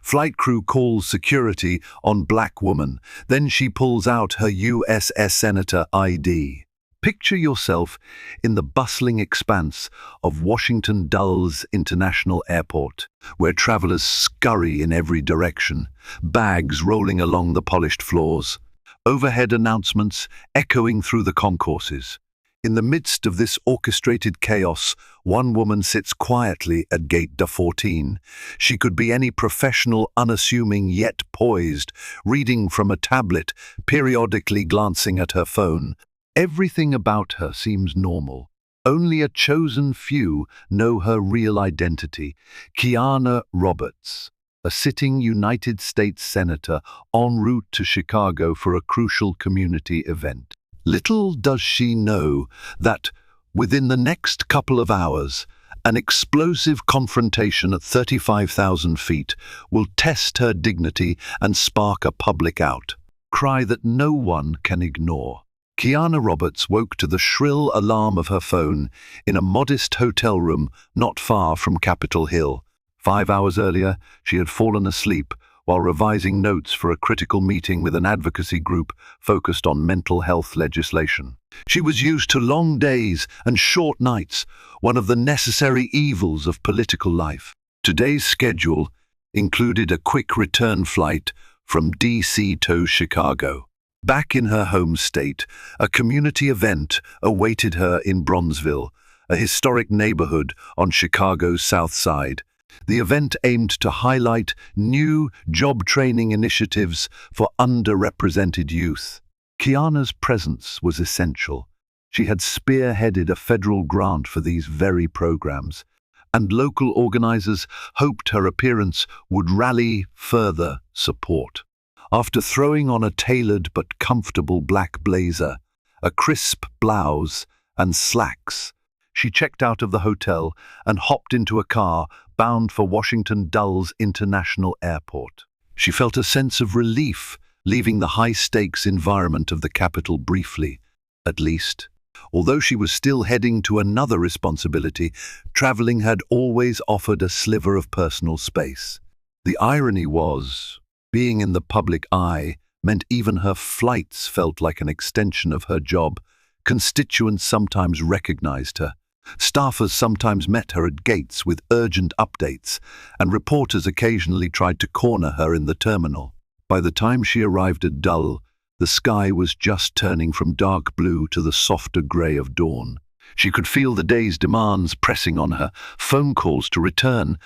Flight crew calls security on black woman. Then she pulls out her USS Senator ID. Picture yourself in the bustling expanse of Washington Dulles International Airport, where travelers scurry in every direction, bags rolling along the polished floors, overhead announcements echoing through the concourses. In the midst of this orchestrated chaos, one woman sits quietly at gate D14. She could be any professional, unassuming yet poised, reading from a tablet, periodically glancing at her phone. Everything about her seems normal. Only a chosen few know her real identity. Kiana Roberts, a sitting United States Senator en route to Chicago for a crucial community event. Little does she know that, within the next couple of hours, an explosive confrontation at 35,000 feet will test her dignity and spark a public outcry that no one can ignore. Kiana Roberts woke to the shrill alarm of her phone in a modest hotel room not far from Capitol Hill. 5 hours earlier, she had fallen asleep while revising notes for a critical meeting with an advocacy group focused on mental health legislation. She was used to long days and short nights, one of the necessary evils of political life. Today's schedule included a quick return flight from D.C. to Chicago. Back in her home state, a community event awaited her in Bronzeville, a historic neighborhood on Chicago's South Side. The event aimed to highlight new job training initiatives for underrepresented youth. Kiana's presence was essential. She had spearheaded a federal grant for these very programs, and local organizers hoped her appearance would rally further support. After throwing on a tailored but comfortable black blazer, a crisp blouse, and slacks, she checked out of the hotel and hopped into a car bound for Washington Dulles International Airport. She felt a sense of relief leaving the high-stakes environment of the capital briefly, at least. Although she was still heading to another responsibility, traveling had always offered a sliver of personal space. The irony was, being in the public eye meant even her flights felt like an extension of her job. Constituents sometimes recognized her. Staffers sometimes met her at gates with urgent updates, and reporters occasionally tried to corner her in the terminal. By the time she arrived at Dulles, the sky was just turning from dark blue to the softer grey of dawn. She could feel the day's demands pressing on her, phone calls to return,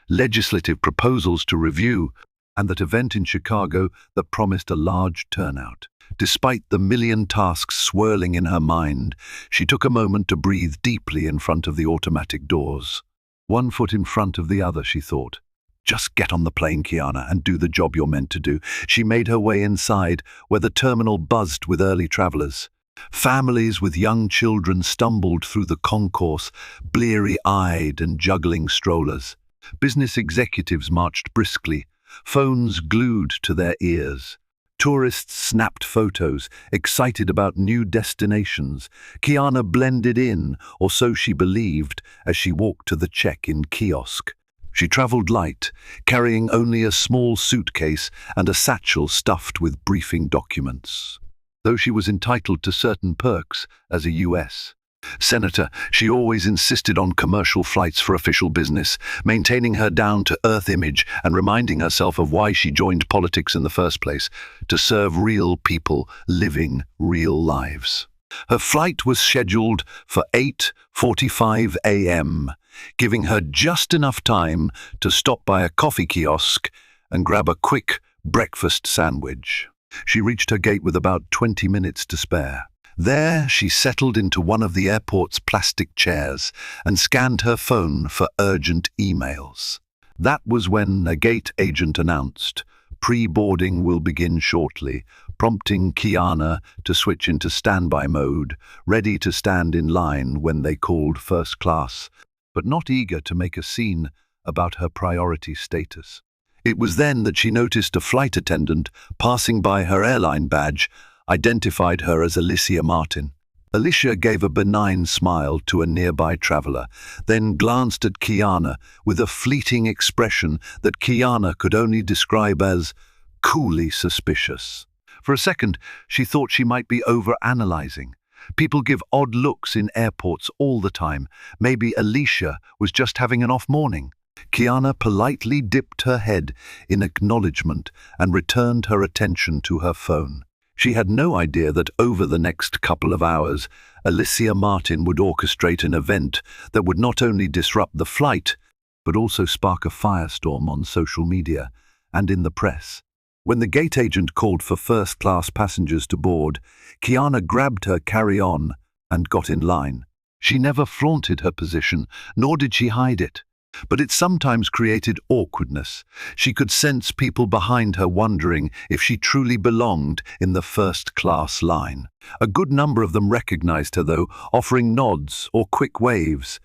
legislative proposals to review, and that event in Chicago that promised a large turnout. Despite the million tasks swirling in her mind, she took a moment to breathe deeply in front of the automatic doors. One foot in front of the other, she thought. Just get on the plane, Kiana, and do the job you're meant to do. She made her way inside, where the terminal buzzed with early travelers. Families with young children stumbled through the concourse, bleary-eyed and juggling strollers. Business executives marched briskly, phones glued to their ears. Tourists snapped photos, excited about new destinations. Kiana blended in, or so she believed, as she walked to the check-in kiosk. She traveled light, carrying only a small suitcase and a satchel stuffed with briefing documents. Though she was entitled to certain perks as a U.S. Senator, she always insisted on commercial flights for official business, maintaining her down-to-earth image and reminding herself of why she joined politics in the first place, to serve real people living real lives. Her flight was scheduled for 8:45 a.m., giving her just enough time to stop by a coffee kiosk and grab a quick breakfast sandwich. She reached her gate with about 20 minutes to spare. There, she settled into one of the airport's plastic chairs and scanned her phone for urgent emails. That was when a gate agent announced, "Pre-boarding will begin shortly," prompting Kiana to switch into standby mode, ready to stand in line when they called first class, but not eager to make a scene about her priority status. It was then that she noticed a flight attendant passing by her airline badge, identified her as Alicia Martin. Alicia gave a benign smile to a nearby traveler, then glanced at Kiana with a fleeting expression that Kiana could only describe as coolly suspicious. For a second, she thought she might be over-analyzing. People give odd looks in airports all the time. Maybe Alicia was just having an off morning. Kiana politely dipped her head in acknowledgement and returned her attention to her phone. She had no idea that over the next couple of hours, Alicia Martin would orchestrate an event that would not only disrupt the flight, but also spark a firestorm on social media and in the press. When the gate agent called for first-class passengers to board, Kiana grabbed her carry-on and got in line. She never flaunted her position, nor did she hide it. But it sometimes created awkwardness. She could sense people behind her wondering if she truly belonged in the first-class line. A good number of them recognized her, though, offering nods or quick waves.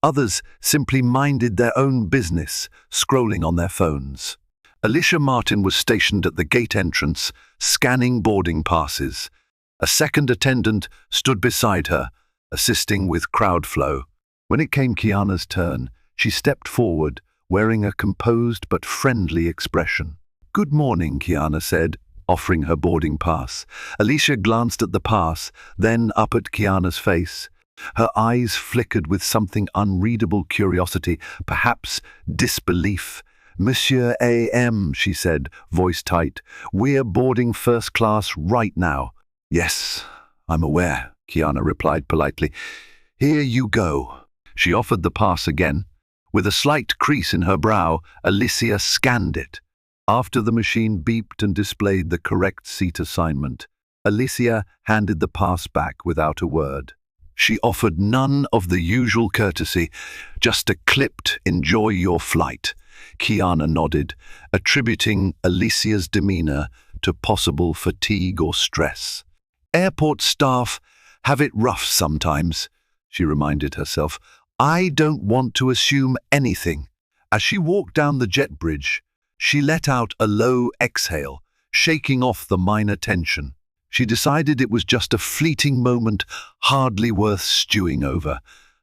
Others simply minded their own business, scrolling on their phones. Alicia Martin was stationed at the gate entrance, scanning boarding passes. A second attendant stood beside her, assisting with crowd flow. When it came Kiana's turn, she stepped forward, wearing a composed but friendly expression. "Good morning," Kiana said, offering her boarding pass. Alicia glanced at the pass, then up at Kiana's face. Her eyes flickered with something unreadable curiosity, perhaps disbelief. "Monsieur A.M.," she said, voice tight. "We're boarding first class right now." "Yes, I'm aware," Kiana replied politely. "Here you go." She offered the pass again. With a slight crease in her brow, Alicia scanned it. After the machine beeped and displayed the correct seat assignment, Alicia handed the pass back without a word. She offered none of the usual courtesy, just a clipped "enjoy your flight." Kiana nodded, attributing Alicia's demeanor to possible fatigue or stress. "Airport staff have it rough sometimes," she reminded herself. "I don't want to assume anything." As she walked down the jet bridge, she let out a low exhale, shaking off the minor tension. She decided it was just a fleeting moment, hardly worth stewing over.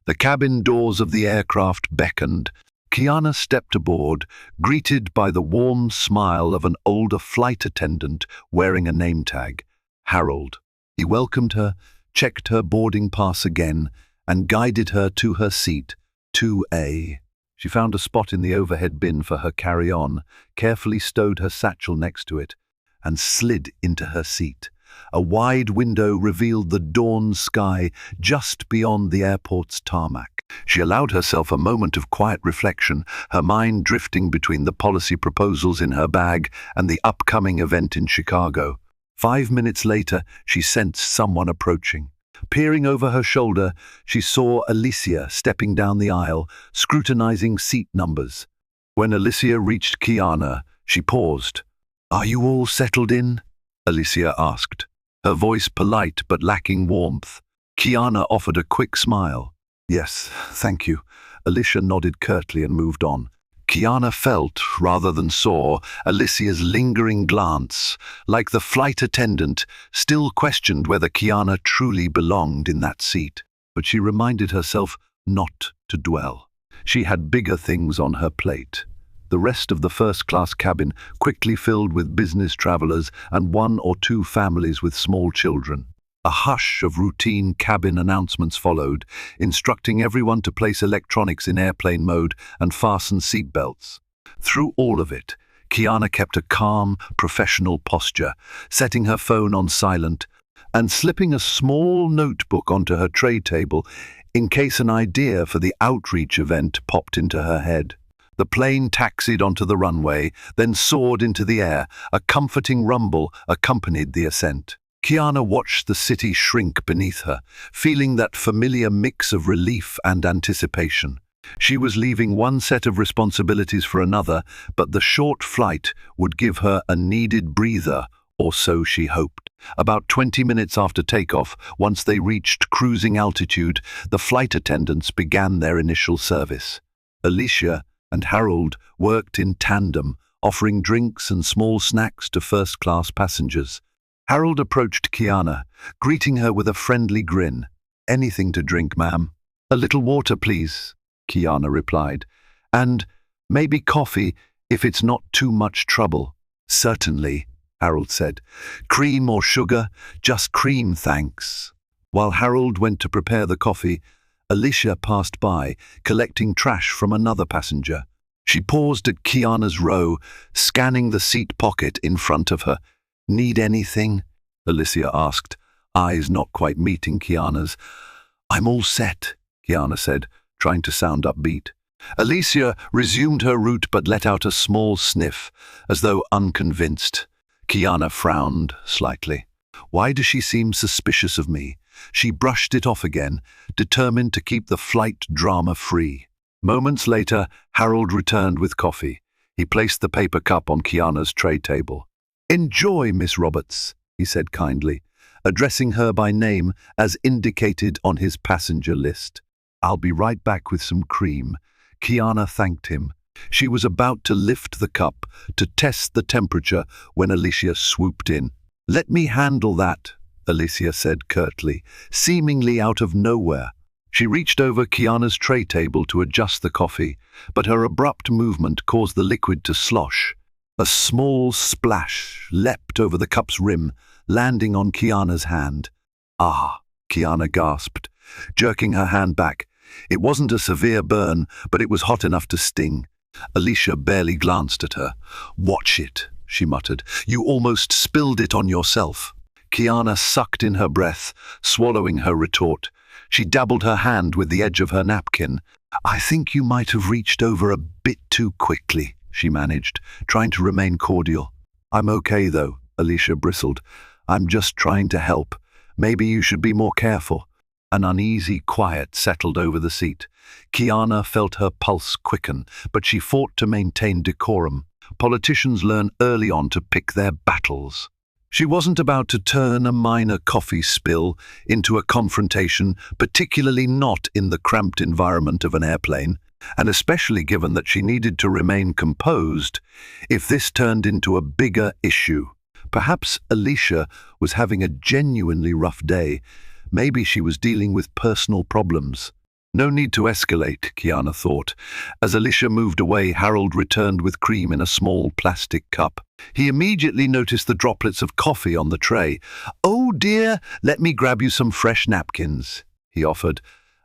The cabin doors of the aircraft beckoned. Kiana stepped aboard, greeted by the warm smile of an older flight attendant wearing a name tag, Harold. He welcomed her, checked her boarding pass again, and guided her to her seat, 2A. She found a spot in the overhead bin for her carry-on, carefully stowed her satchel next to it, and slid into her seat. A wide window revealed the dawn sky just beyond the airport's tarmac. She allowed herself a moment of quiet reflection, her mind drifting between the policy proposals in her bag and the upcoming event in Chicago. 5 minutes later, she sensed someone approaching. Peering over her shoulder, she saw Alicia stepping down the aisle, scrutinizing seat numbers. When Alicia reached Kiana, she paused. "Are you all settled in?" Alicia asked, her voice polite but lacking warmth. Kiana offered a quick smile. "Yes, thank you." Alicia nodded curtly and moved on. Kiana felt, rather than saw, Alicia's lingering glance, like the flight attendant, still questioned whether Kiana truly belonged in that seat. But she reminded herself not to dwell. She had bigger things on her plate. The rest of the first-class cabin quickly filled with business travelers and 1 or 2 families with small children. A hush of routine cabin announcements followed, instructing everyone to place electronics in airplane mode and fasten seatbelts. Through all of it, Kiana kept a calm, professional posture, setting her phone on silent and slipping a small notebook onto her tray table in case an idea for the outreach event popped into her head. The plane taxied onto the runway, then soared into the air. A comforting rumble accompanied the ascent. Kiana watched the city shrink beneath her, feeling that familiar mix of relief and anticipation. She was leaving one set of responsibilities for another, but the short flight would give her a needed breather, or so she hoped. About 20 minutes after takeoff, once they reached cruising altitude, the flight attendants began their initial service. Alicia and Harold worked in tandem, offering drinks and small snacks to first-class passengers. Harold approached Kiana, greeting her with a friendly grin. "Anything to drink, ma'am?" "A little water, please," Kiana replied. "And maybe coffee, if it's not too much trouble." "Certainly," Harold said. "Cream or sugar? Just cream, thanks." While Harold went to prepare the coffee, Alicia passed by, collecting trash from another passenger. She paused at Kiana's row, scanning the seat pocket in front of her. "Need anything?" Alicia asked, eyes not quite meeting Kiana's. "I'm all set," Kiana said, trying to sound upbeat. Alicia resumed her route but let out a small sniff, as though unconvinced. Kiana frowned slightly. Why does she seem suspicious of me? She brushed it off again, determined to keep the flight drama free. Moments later, Harold returned with coffee. He placed the paper cup on Kiana's tray table. "Enjoy, Miss Roberts," he said kindly, addressing her by name as indicated on his passenger list. "I'll be right back with some cream." Kiana thanked him. She was about to lift the cup to test the temperature when Alicia swooped in. "Let me handle that," Alicia said curtly, seemingly out of nowhere. She reached over Kiana's tray table to adjust the coffee, but her abrupt movement caused the liquid to slosh. A small splash leapt over the cup's rim, landing on Kiana's hand. "Ah," Kiana gasped, jerking her hand back. It wasn't a severe burn, but it was hot enough to sting. Alicia barely glanced at her. "Watch it," she muttered. "You almost spilled it on yourself." Kiana sucked in her breath, swallowing her retort. She dabbled her hand with the edge of her napkin. "I think you might have reached over a bit too quickly," she managed, trying to remain cordial. "I'm okay, though," Alicia bristled. "I'm just trying to help. Maybe you should be more careful." An uneasy quiet settled over the seat. Kiana felt her pulse quicken, but she fought to maintain decorum. Politicians learn early on to pick their battles. She wasn't about to turn a minor coffee spill into a confrontation, particularly not in the cramped environment of an airplane, and especially given that she needed to remain composed if this turned into a bigger issue. Perhaps Alicia was having a genuinely rough day. Maybe she was dealing with personal problems. No need to escalate, Kiana thought. As Alicia moved away, Harold returned with cream in a small plastic cup. He immediately noticed the droplets of coffee on the tray. "Oh dear, let me grab you some fresh napkins," he offered,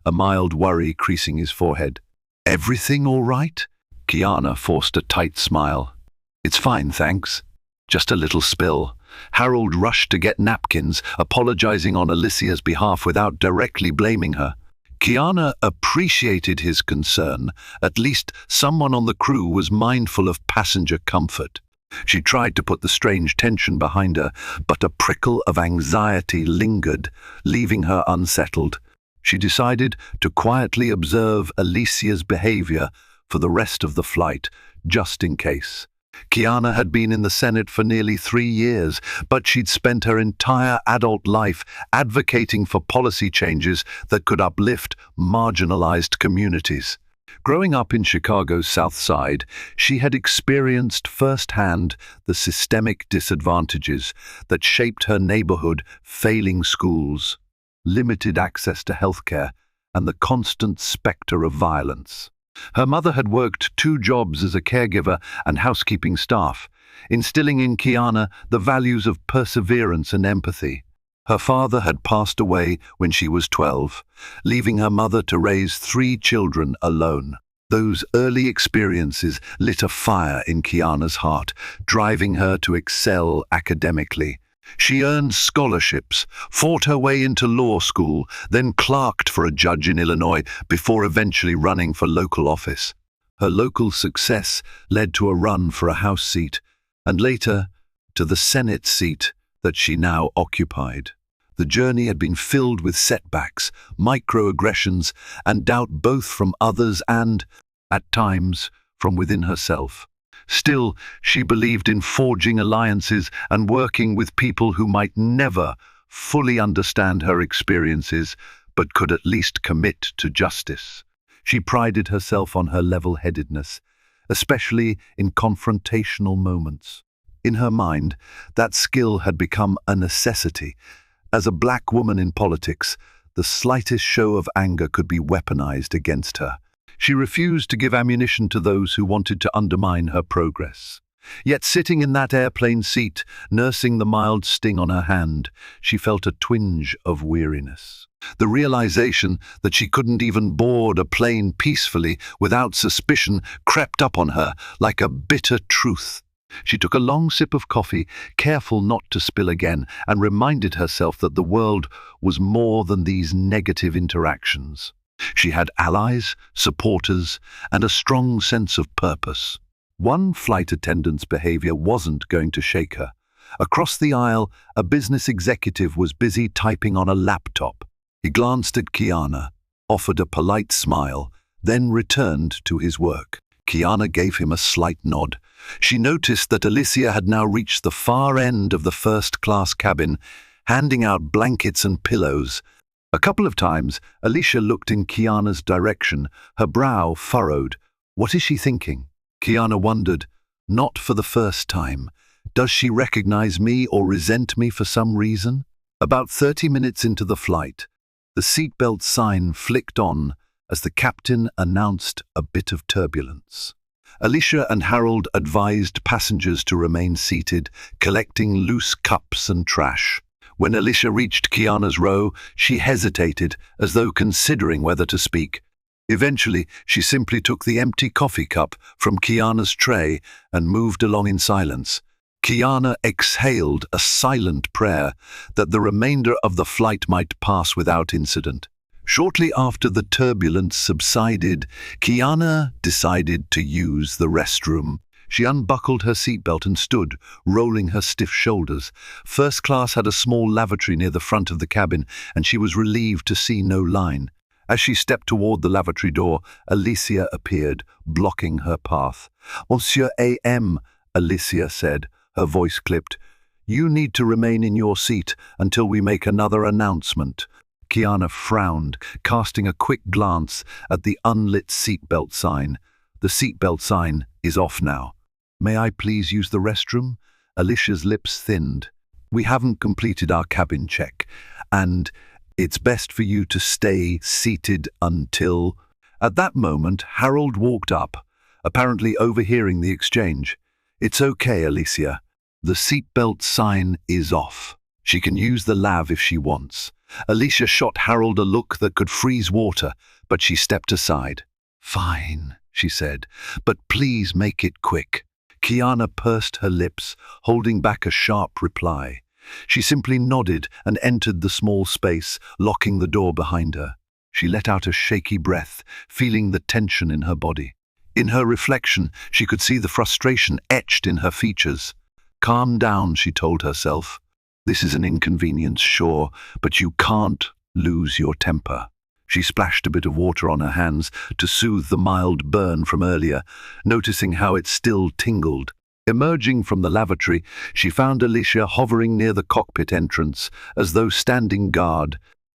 a mild worry creasing his forehead. "Everything all right?" Kiana forced a tight smile. "It's fine, thanks. Just a little spill." Harold rushed to get napkins, apologizing on Alicia's behalf without directly blaming her. Kiana appreciated his concern. At least someone on the crew was mindful of passenger comfort. She tried to put the strange tension behind her, but a prickle of anxiety lingered, leaving her unsettled. She decided to quietly observe Alicia's behavior for the rest of the flight, just in case. Kiana had been in the Senate for nearly 3 years, but she'd spent her entire adult life advocating for policy changes that could uplift marginalized communities. Growing up in Chicago's South Side, she had experienced firsthand the systemic disadvantages that shaped her neighborhood: failing schools, limited access to healthcare, and the constant specter of violence. Her mother had worked 2 jobs as a caregiver and housekeeping staff, instilling in Kiana the values of perseverance and empathy. Her father had passed away when she was 12, leaving her mother to raise 3 children alone. Those early experiences lit a fire in Kiana's heart, driving her to excel academically. She earned scholarships, fought her way into law school, then clerked for a judge in Illinois before eventually running for local office. Her local success led to a run for a House seat, and later to the Senate seat that she now occupied. The journey had been filled with setbacks, microaggressions, and doubt, both from others and, at times, from within herself. Still, she believed in forging alliances and working with people who might never fully understand her experiences, but could at least commit to justice. She prided herself on her level-headedness, especially in confrontational moments. In her mind, that skill had become a necessity. As a black woman in politics, the slightest show of anger could be weaponized against her. She refused to give ammunition to those who wanted to undermine her progress. Yet sitting in that airplane seat, nursing the mild sting on her hand, she felt a twinge of weariness. The realization that she couldn't even board a plane peacefully without suspicion crept up on her like a bitter truth. She took a long sip of coffee, careful not to spill again, and reminded herself that the world was more than these negative interactions. She had allies, supporters, and a strong sense of purpose. One flight attendant's behavior wasn't going to shake her. Across the aisle, a business executive was busy typing on a laptop. He glanced at Kiana, offered a polite smile, then returned to his work. Kiana gave him a slight nod. She noticed that Alicia had now reached the far end of the first-class cabin, handing out blankets and pillows. A couple of times, Alicia looked in Kiana's direction, her brow furrowed. What is she thinking? Kiana wondered, not for the first time. Does she recognize me or resent me for some reason? About 30 minutes into the flight, the seatbelt sign flicked on as the captain announced a bit of turbulence. Alicia and Harold advised passengers to remain seated, collecting loose cups and trash. When Alicia reached Kiana's row, she hesitated, as though considering whether to speak. Eventually, she simply took the empty coffee cup from Kiana's tray and moved along in silence. Kiana exhaled a silent prayer that the remainder of the flight might pass without incident. Shortly after the turbulence subsided, Kiana decided to use the restroom. She unbuckled her seatbelt and stood, rolling her stiff shoulders. First class had a small lavatory near the front of the cabin, and she was relieved to see no line. As she stepped toward the lavatory door, Alicia appeared, blocking her path. "Monsieur A.M.," Alicia said, her voice clipped. "You need to remain in your seat until we make another announcement." Kiana frowned, casting a quick glance at the unlit seatbelt sign. "The seatbelt sign is off now. May I please use the restroom?" Alicia's lips thinned. "We haven't completed our cabin check, and it's best for you to stay seated until—" At that moment, Harold walked up, apparently overhearing the exchange. "It's okay, Alicia. The seatbelt sign is off. She can use the lav if she wants." Alicia shot Harold a look that could freeze water, but she stepped aside. "Fine," she said, "but please make it quick." Kiana pursed her lips, holding back a sharp reply. She simply nodded and entered the small space, locking the door behind her. She let out a shaky breath, feeling the tension in her body. In her reflection, she could see the frustration etched in her features. "Calm down," she told herself. "This is an inconvenience, sure, but you can't lose your temper." She splashed a bit of water on her hands to soothe the mild burn from earlier, noticing how it still tingled. Emerging from the lavatory, she found Alicia hovering near the cockpit entrance, as though standing guard.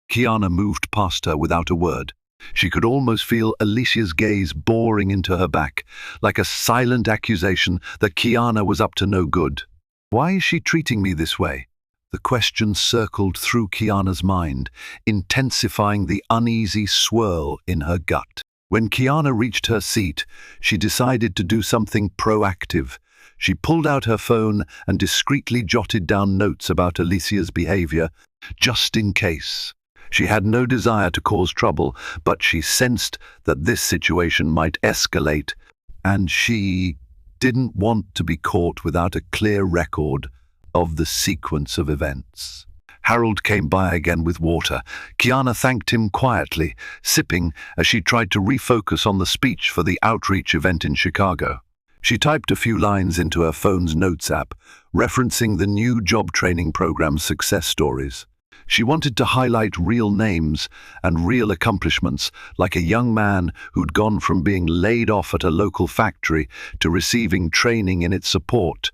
Kiana moved past her without a word. She could almost feel Alicia's gaze boring into her back, like a silent accusation that Kiana was up to no good. "Why is she treating me this way?" The question circled through Kiana's mind, intensifying the uneasy swirl in her gut. When Kiana reached her seat, she decided to do something proactive. She pulled out her phone and discreetly jotted down notes about Alicia's behavior, just in case. She had no desire to cause trouble, but she sensed that this situation might escalate, and she didn't want to be caught without a clear record of the sequence of events. Harold came by again with water. Kiana thanked him quietly, sipping as she tried to refocus on the speech for the outreach event in Chicago. She typed a few lines into her phone's notes app, referencing the new job training program's success stories. She wanted to highlight real names and real accomplishments, like a young man who'd gone from being laid off at a local factory to receiving training in its support,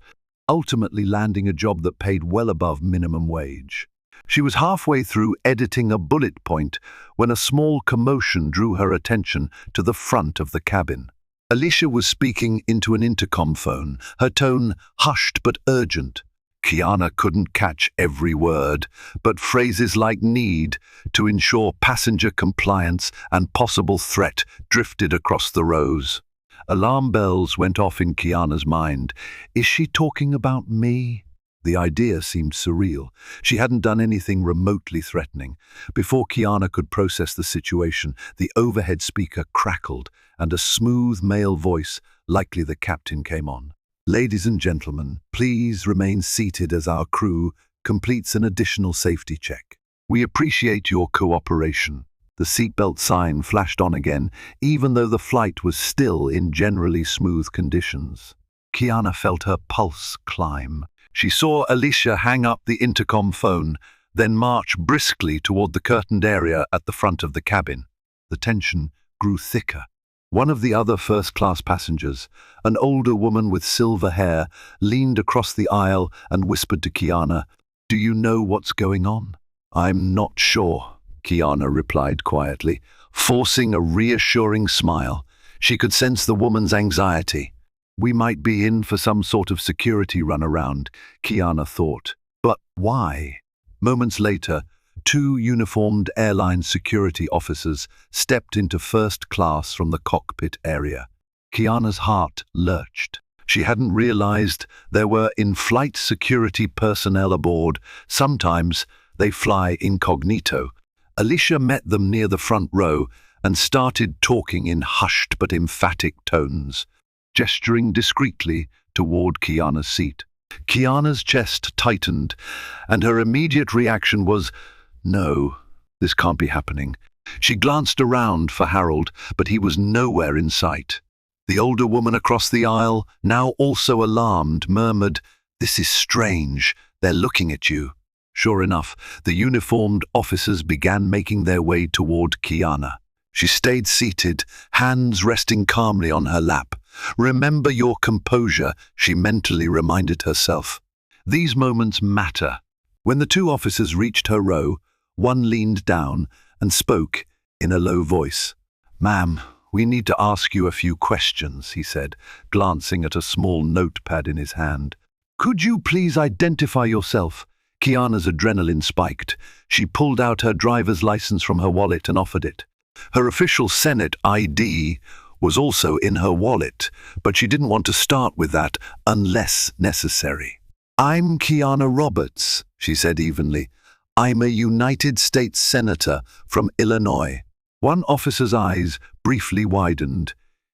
ultimately landing a job that paid well above minimum wage. She was halfway through editing a bullet point when a small commotion drew her attention to the front of the cabin. Alicia was speaking into an intercom phone, her tone hushed but urgent. Kiana couldn't catch every word, but phrases like need, to ensure passenger compliance, and possible threat drifted across the rows. Alarm bells went off in Kiana's mind. Is she talking about me? The idea seemed surreal. She hadn't done anything remotely threatening. Before Kiana could process the situation, the overhead speaker crackled, and a smooth male voice, likely the captain, came on. Ladies and gentlemen, please remain seated as our crew completes an additional safety check. We appreciate your cooperation. The seatbelt sign flashed on again, even though the flight was still in generally smooth conditions. Kiana felt her pulse climb. She saw Alicia hang up the intercom phone, then march briskly toward the curtained area at the front of the cabin. The tension grew thicker. One of the other first-class passengers, an older woman with silver hair, leaned across the aisle and whispered to Kiana, "Do you know what's going on?" "I'm not sure," Kiana replied quietly, forcing a reassuring smile. She could sense the woman's anxiety. "We might be in for some sort of security runaround," Kiana thought. But why? Moments later, two uniformed airline security officers stepped into first class from the cockpit area. Kiana's heart lurched. She hadn't realized there were in-flight security personnel aboard. Sometimes they fly incognito. Alicia met them near the front row and started talking in hushed but emphatic tones, gesturing discreetly toward Kiana's seat. Kiana's chest tightened, and her immediate reaction was, "No, this can't be happening." She glanced around for Harold, but he was nowhere in sight. The older woman across the aisle, now also alarmed, murmured, "This is strange. They're looking at you." Sure enough, the uniformed officers began making their way toward Kiana. She stayed seated, hands resting calmly on her lap. "Remember your composure," she mentally reminded herself. These moments matter. When the two officers reached her row, one leaned down and spoke in a low voice. "Ma'am, we need to ask you a few questions," he said, glancing at a small notepad in his hand. "Could you please identify yourself?" Kiana's adrenaline spiked. She pulled out her driver's license from her wallet and offered it. Her official Senate ID was also in her wallet, but she didn't want to start with that unless necessary. "I'm Kiana Roberts," she said evenly. "I'm a United States Senator from Illinois." One officer's eyes briefly widened.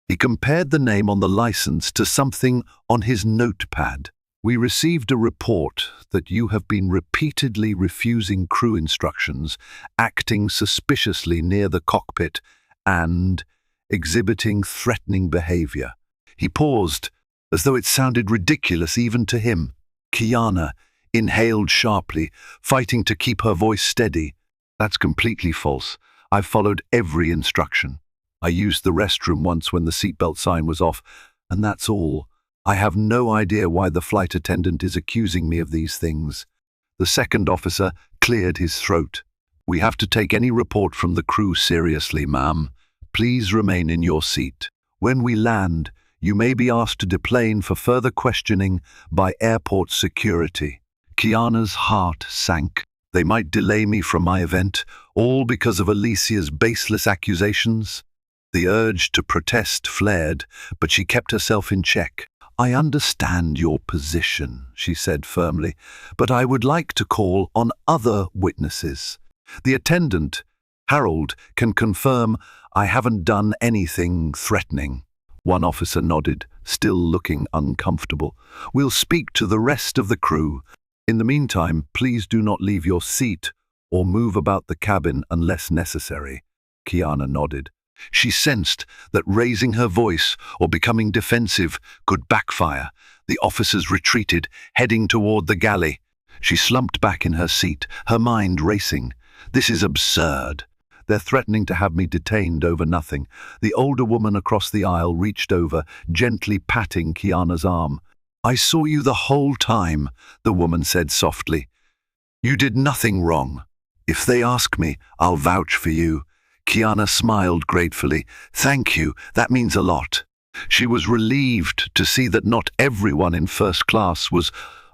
He compared the name on the license to something on his notepad. "We received a report that you have been repeatedly refusing crew instructions, acting suspiciously near the cockpit, and exhibiting threatening behavior." He paused, as though it sounded ridiculous even to him. Kiana inhaled sharply, fighting to keep her voice steady. "That's completely false. I've followed every instruction. I used the restroom once when the seatbelt sign was off, and that's all. I have no idea why the flight attendant is accusing me of these things." The second officer cleared his throat. "We have to take any report from the crew seriously, ma'am. Please remain in your seat. When we land, you may be asked to deplane for further questioning by airport security." Kiana's heart sank. They might delay me from my event, all because of Alicia's baseless accusations. The urge to protest flared, but she kept herself in check. "I understand your position," she said firmly, "but I would like to call on other witnesses. The attendant, Harold, can confirm I haven't done anything threatening." One officer nodded, still looking uncomfortable. "We'll speak to the rest of the crew. In the meantime, please do not leave your seat or move about the cabin unless necessary." Kiana nodded. She sensed that raising her voice or becoming defensive could backfire. The officers retreated, heading toward the galley. She slumped back in her seat, her mind racing. "This is absurd. They're threatening to have me detained over nothing." The older woman across the aisle reached over, gently patting Kiana's arm. "I saw you the whole time," the woman said softly. "You did nothing wrong. If they ask me, I'll vouch for you." Kiana smiled gratefully. "Thank you, that means a lot." She was relieved to see that not everyone in first class was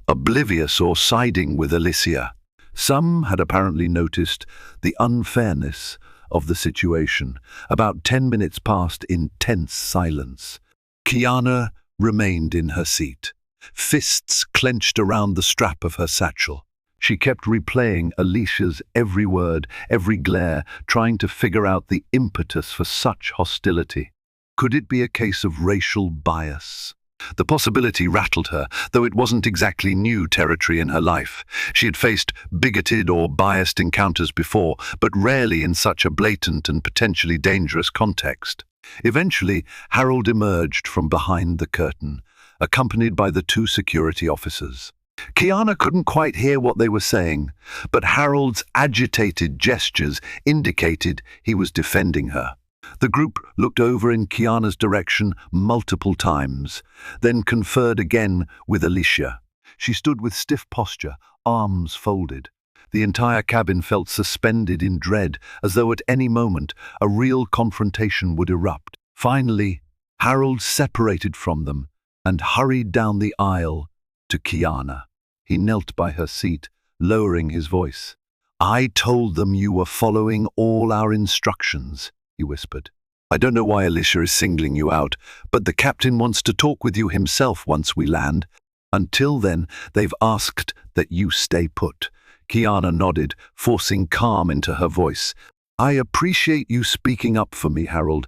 oblivious or siding with Alicia. Some had apparently noticed the unfairness of the situation. About 10 minutes passed in tense silence. Kiana remained in her seat, fists clenched around the strap of her satchel. She kept replaying Alicia's every word, every glare, trying to figure out the impetus for such hostility. Could it be a case of racial bias? The possibility rattled her, though it wasn't exactly new territory in her life. She had faced bigoted or biased encounters before, but rarely in such a blatant and potentially dangerous context. Eventually, Harold emerged from behind the curtain, accompanied by the two security officers. Kiana couldn't quite hear what they were saying, but Harold's agitated gestures indicated he was defending her. The group looked over in Kiana's direction multiple times, then conferred again with Alicia. She stood with stiff posture, arms folded. The entire cabin felt suspended in dread, as though at any moment a real confrontation would erupt. Finally, Harold separated from them and hurried down the aisle to Kiana. He knelt by her seat, lowering his voice. "I told them you were following all our instructions," he whispered. "I don't know why Alicia is singling you out, but the captain wants to talk with you himself once we land. Until then, they've asked that you stay put." Kiana nodded, forcing calm into her voice. "I appreciate you speaking up for me, Harold.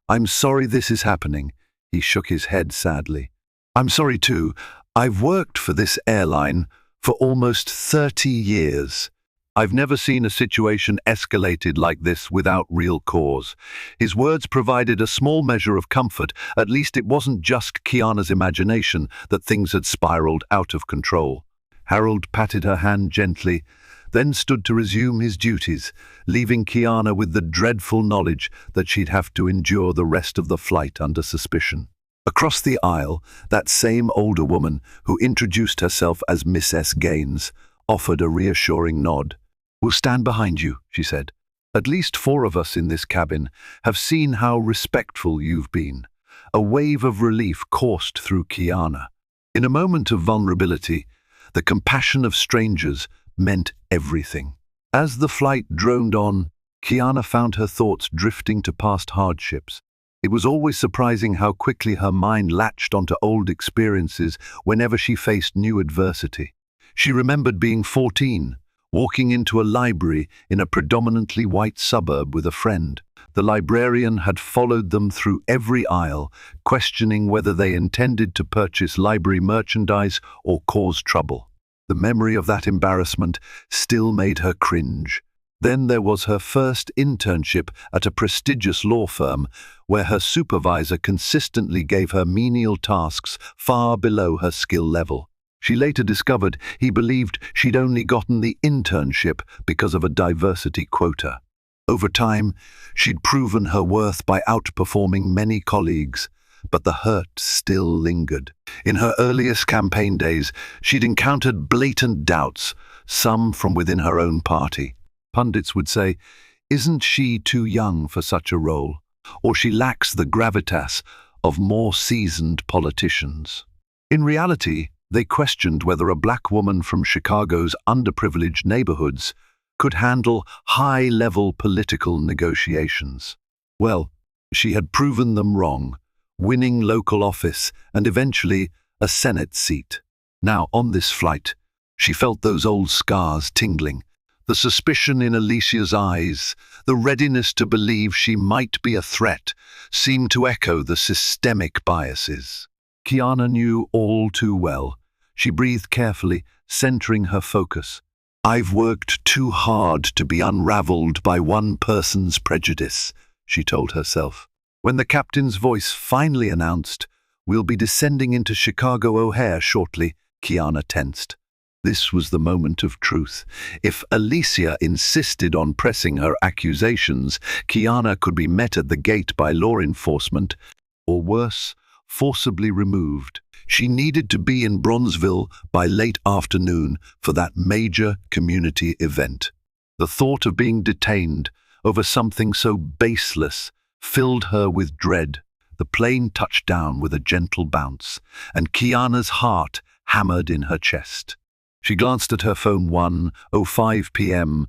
I'm sorry this is happening." He shook his head sadly. "I'm sorry too. I've worked for this airline for almost 30 years. I've never seen a situation escalated like this without real cause." His words provided a small measure of comfort. At least it wasn't just Kiana's imagination that things had spiraled out of control. Harold patted her hand gently, then stood to resume his duties, leaving Kiana with the dreadful knowledge that she'd have to endure the rest of the flight under suspicion. Across the aisle, that same older woman, who introduced herself as Miss S. Gaines, offered a reassuring nod. "We'll stand behind you," she said. "At least 4 of us in this cabin have seen how respectful you've been." A wave of relief coursed through Kiana. In a moment of vulnerability, the compassion of strangers meant everything. As the flight droned on, Kiana found her thoughts drifting to past hardships. It was always surprising how quickly her mind latched onto old experiences whenever she faced new adversity. She remembered being 14, walking into a library in a predominantly white suburb with a friend. The librarian had followed them through every aisle, questioning whether they intended to purchase library merchandise or cause trouble. The memory of that embarrassment still made her cringe. Then there was her first internship at a prestigious law firm, where her supervisor consistently gave her menial tasks far below her skill level. She later discovered he believed she'd only gotten the internship because of a diversity quota. Over time, she'd proven her worth by outperforming many colleagues, but the hurt still lingered. In her earliest campaign days, she'd encountered blatant doubts, some from within her own party. Pundits would say, "Isn't she too young for such a role?" Or "She lacks the gravitas of more seasoned politicians." In reality, they questioned whether a black woman from Chicago's underprivileged neighborhoods could handle high-level political negotiations. Well, she had proven them wrong, winning local office and eventually a Senate seat. Now, on this flight, she felt those old scars tingling. The suspicion in Alicia's eyes, the readiness to believe she might be a threat, seemed to echo the systemic biases. Kiana knew all too well. She breathed carefully, centering her focus. "I've worked too hard to be unraveled by one person's prejudice," she told herself. When the captain's voice finally announced, "We'll be descending into Chicago O'Hare shortly," Kiana tensed. This was the moment of truth. If Alicia insisted on pressing her accusations, Kiana could be met at the gate by law enforcement, or worse, forcibly removed. She needed to be in Bronzeville by late afternoon for that major community event. The thought of being detained over something so baseless filled her with dread. The plane touched down with a gentle bounce, and Kiana's heart hammered in her chest. She glanced at her phone. 1:05 p.m.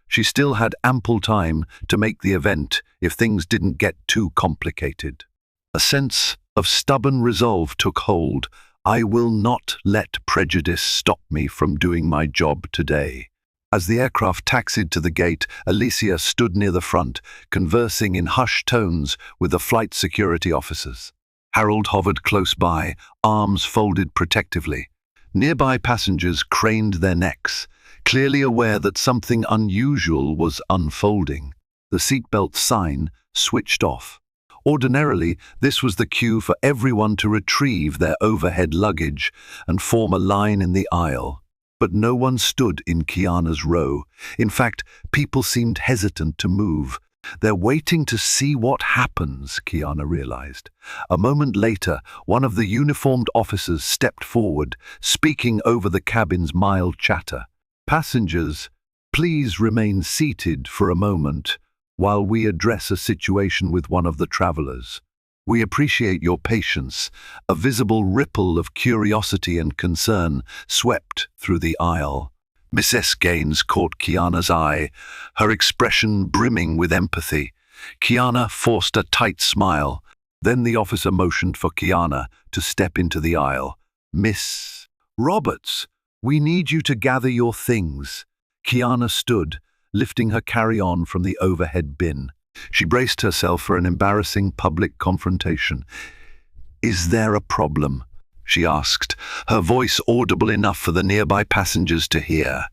She still had ample time to make the event if things didn't get too complicated. A sense of stubborn resolve took hold. I will not let prejudice stop me from doing my job today. As the aircraft taxied to the gate, Alicia stood near the front, conversing in hushed tones with the flight security officers. Harold hovered close by, arms folded protectively. Nearby passengers craned their necks, clearly aware that something unusual was unfolding. The seatbelt sign switched off. Ordinarily, this was the cue for everyone to retrieve their overhead luggage and form a line in the aisle. But no one stood in Kiana's row. In fact, people seemed hesitant to move. They're waiting to see what happens, Kiana realized. A moment later, one of the uniformed officers stepped forward, speaking over the cabin's mild chatter. Passengers, please remain seated for a moment while we address a situation with one of the travelers. We appreciate your patience. A visible ripple of curiosity and concern swept through the aisle. Miss S. Gaines caught Kiana's eye, her expression brimming with empathy. Kiana forced a tight smile. Then the officer motioned for Kiana to step into the aisle. Miss Roberts, we need you to gather your things. Kiana stood, lifting her carry-on from the overhead bin. She braced herself for an embarrassing public confrontation. Is there a problem? She asked, her voice audible enough for the nearby passengers to hear.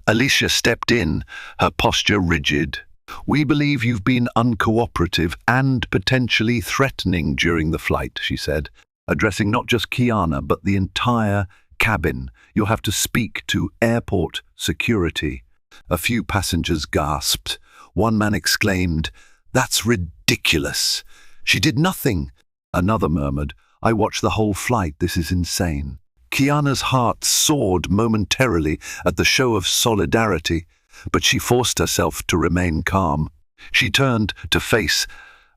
Alicia stepped in, her posture rigid. We believe you've been uncooperative and potentially threatening during the flight, she said, addressing not just Kiana but the entire cabin. You'll have to speak to airport security. A few passengers gasped. One man exclaimed, That's ridiculous. She did nothing. Another murmured, I watched the whole flight. This is insane. Kiana's heart soared momentarily at the show of solidarity, but she forced herself to remain calm. She turned to face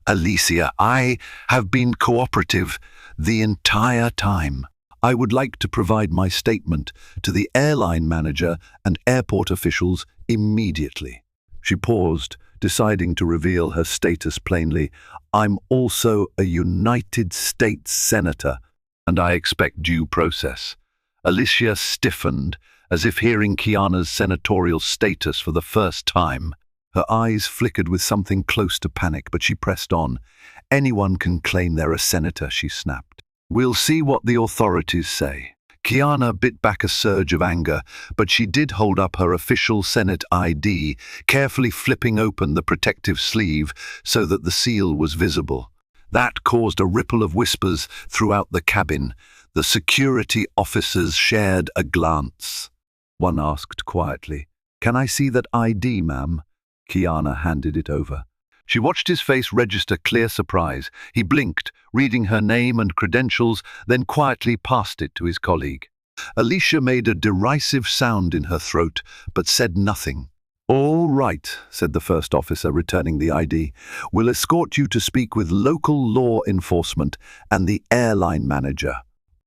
Alicia. I have been cooperative the entire time. I would like to provide my statement to the airline manager and airport officials immediately. She paused, deciding to reveal her status plainly. I'm also a United States Senator, and I expect due process. Alicia stiffened, as if hearing Kiana's senatorial status for the first time. Her eyes flickered with something close to panic, but she pressed on. Anyone can claim they're a senator, she snapped. We'll see what the authorities say. Kiana bit back a surge of anger, but she did hold up her official Senate ID, carefully flipping open the protective sleeve so that the seal was visible. That caused a ripple of whispers throughout the cabin. The security officers shared a glance. One asked quietly, Can I see that ID, ma'am? Kiana handed it over. She watched his face register clear surprise. He blinked, reading her name and credentials, then quietly passed it to his colleague. Alicia made a derisive sound in her throat, but said nothing. All right, said the first officer, returning the ID. We'll escort you to speak with local law enforcement and the airline manager.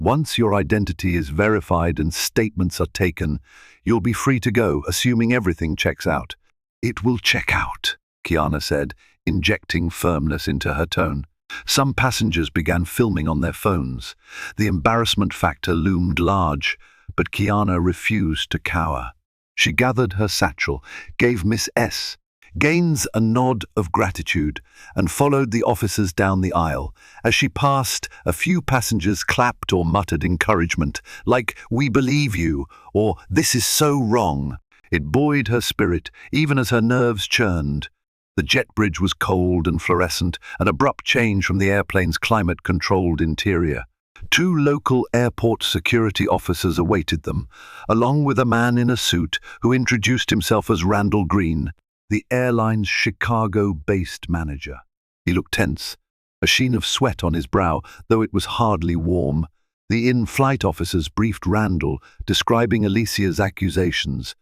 Once your identity is verified and statements are taken, you'll be free to go, assuming everything checks out. It will check out, Kiana said, injecting firmness into her tone. Some passengers began filming on their phones. The embarrassment factor loomed large, but Kiana refused to cower. She gathered her satchel, gave Miss S. Gaines a nod of gratitude, and followed the officers down the aisle. As she passed, a few passengers clapped or muttered encouragement, like, "We believe you," or "This is so wrong." It buoyed her spirit, even as her nerves churned. The jet bridge was cold and fluorescent, an abrupt change from the airplane's climate-controlled interior. Two local airport security officers awaited them, along with a man in a suit who introduced himself as Randall Green, the airline's Chicago-based manager. He looked tense, a sheen of sweat on his brow, though it was hardly warm. The in-flight officers briefed Randall, describing Alicia's accusations.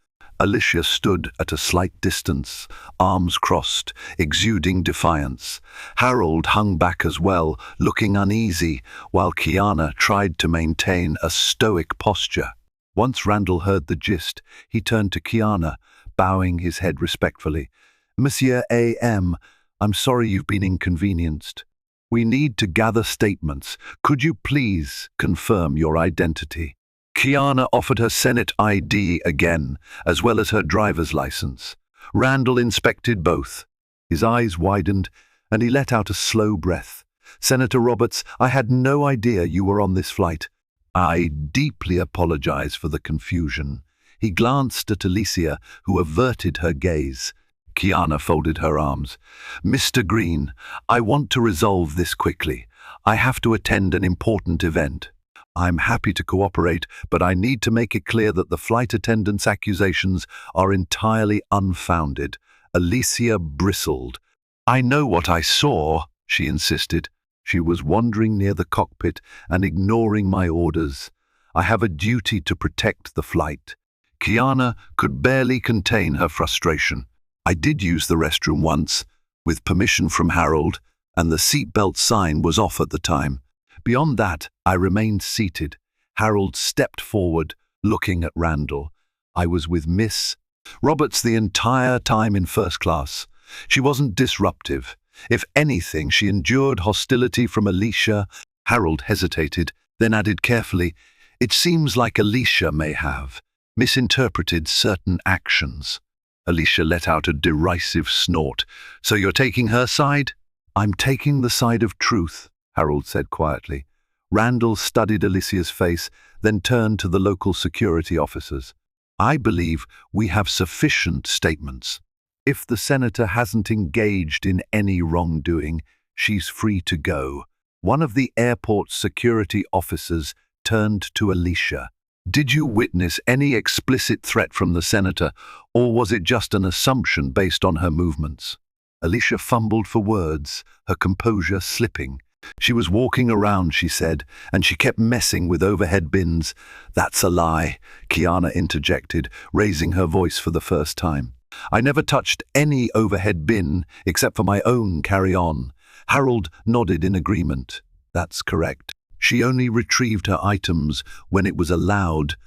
Alicia stood at a slight distance, arms crossed, exuding defiance. Harold hung back as well, looking uneasy, while Kiana tried to maintain a stoic posture. Once Randall heard the gist, he turned to Kiana, bowing his head respectfully. "Monsieur A.M., I'm sorry you've been inconvenienced. We need to gather statements. Could you please confirm your identity?" Kiana offered her Senate ID again, as well as her driver's license. Randall inspected both. His eyes widened, and he let out a slow breath. "Senator Roberts, I had no idea you were on this flight. I deeply apologize for the confusion." He glanced at Alicia, who averted her gaze. Kiana folded her arms. "Mr. Green, I want to resolve this quickly. I have to attend an important event. I'm happy to cooperate, but I need to make it clear that the flight attendant's accusations are entirely unfounded." Alicia bristled. "I know what I saw," she insisted. "She was wandering near the cockpit and ignoring my orders. I have a duty to protect the flight." Kiana could barely contain her frustration. "I did use the restroom once, with permission from Harold, and the seatbelt sign was off at the time. Beyond that, I remained seated." Harold stepped forward, looking at Randall. "I was with Miss Roberts the entire time in first class. She wasn't disruptive. If anything, she endured hostility from Alicia." Harold hesitated, then added carefully, "It seems like Alicia may have misinterpreted certain actions." Alicia let out a derisive snort. "So you're taking her side?" "I'm taking the side of truth," Harold said quietly. Randall studied Alicia's face, then turned to the local security officers. "I believe we have sufficient statements. If the senator hasn't engaged in any wrongdoing, she's free to go." One of the airport's security officers turned to Alicia. "Did you witness any explicit threat from the senator, or was it just an assumption based on her movements?" Alicia fumbled for words, her composure slipping. "She was walking around," she said, "and she kept messing with overhead bins." "That's a lie," Kiana interjected, raising her voice for the first time. "I never touched any overhead bin except for my own carry-on." Harold nodded in agreement. "That's correct. She only retrieved her items when it was allowed."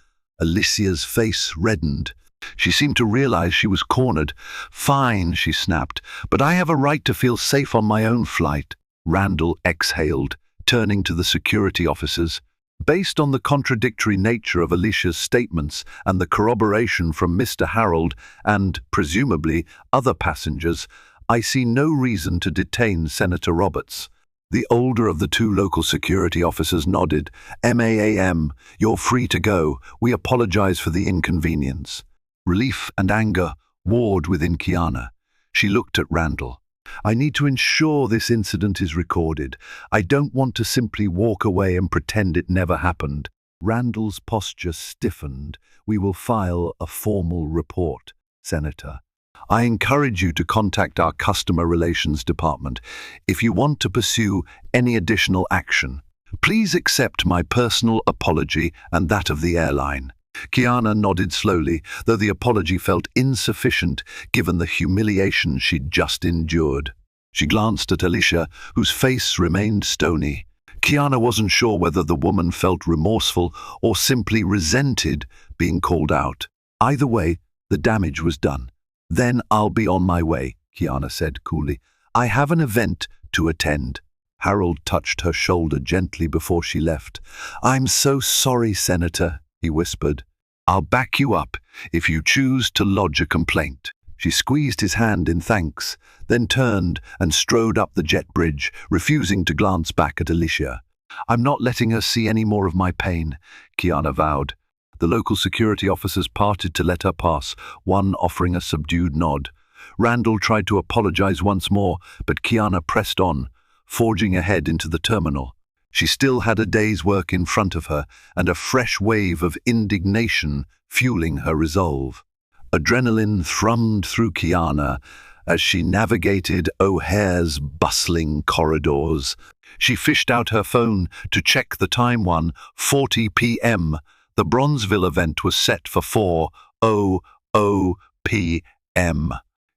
Alicia's face reddened. She seemed to realize she was cornered. "Fine," she snapped, "but I have a right to feel safe on my own flight." Randall exhaled, turning to the security officers. "Based on the contradictory nature of Alicia's statements and the corroboration from Mr. Harold and, presumably, other passengers, I see no reason to detain Senator Roberts." The older of the two local security officers nodded. "MAAM, you're free to go. We apologize for the inconvenience." Relief and anger warred within Kiana. She looked at Randall. "I need to ensure this incident is recorded. I don't want to simply walk away and pretend it never happened." Randall's posture stiffened. "We will file a formal report, Senator. I encourage you to contact our Customer Relations Department if you want to pursue any additional action. Please accept my personal apology and that of the airline." Kiana nodded slowly, though the apology felt insufficient given the humiliation she'd just endured. She glanced at Alicia, whose face remained stony. Kiana wasn't sure whether the woman felt remorseful or simply resented being called out. Either way, the damage was done. "Then I'll be on my way," Kiana said coolly. "I have an event to attend." Harold touched her shoulder gently before she left. "I'm so sorry, Senator," he whispered. "I'll back you up if you choose to lodge a complaint." She squeezed his hand in thanks, then turned and strode up the jet bridge, refusing to glance back at Alicia. "I'm not letting her see any more of my pain," Kiana vowed. The local security officers parted to let her pass, one offering a subdued nod. Randall tried to apologize once more, but Kiana pressed on, forging ahead into the terminal. She still had a day's work in front of her and a fresh wave of indignation fueling her resolve. Adrenaline thrummed through Kiana as she navigated O'Hare's bustling corridors. She fished out her phone to check the time, 1:40 p.m. The Bronzeville event was set for 4:00 p.m.,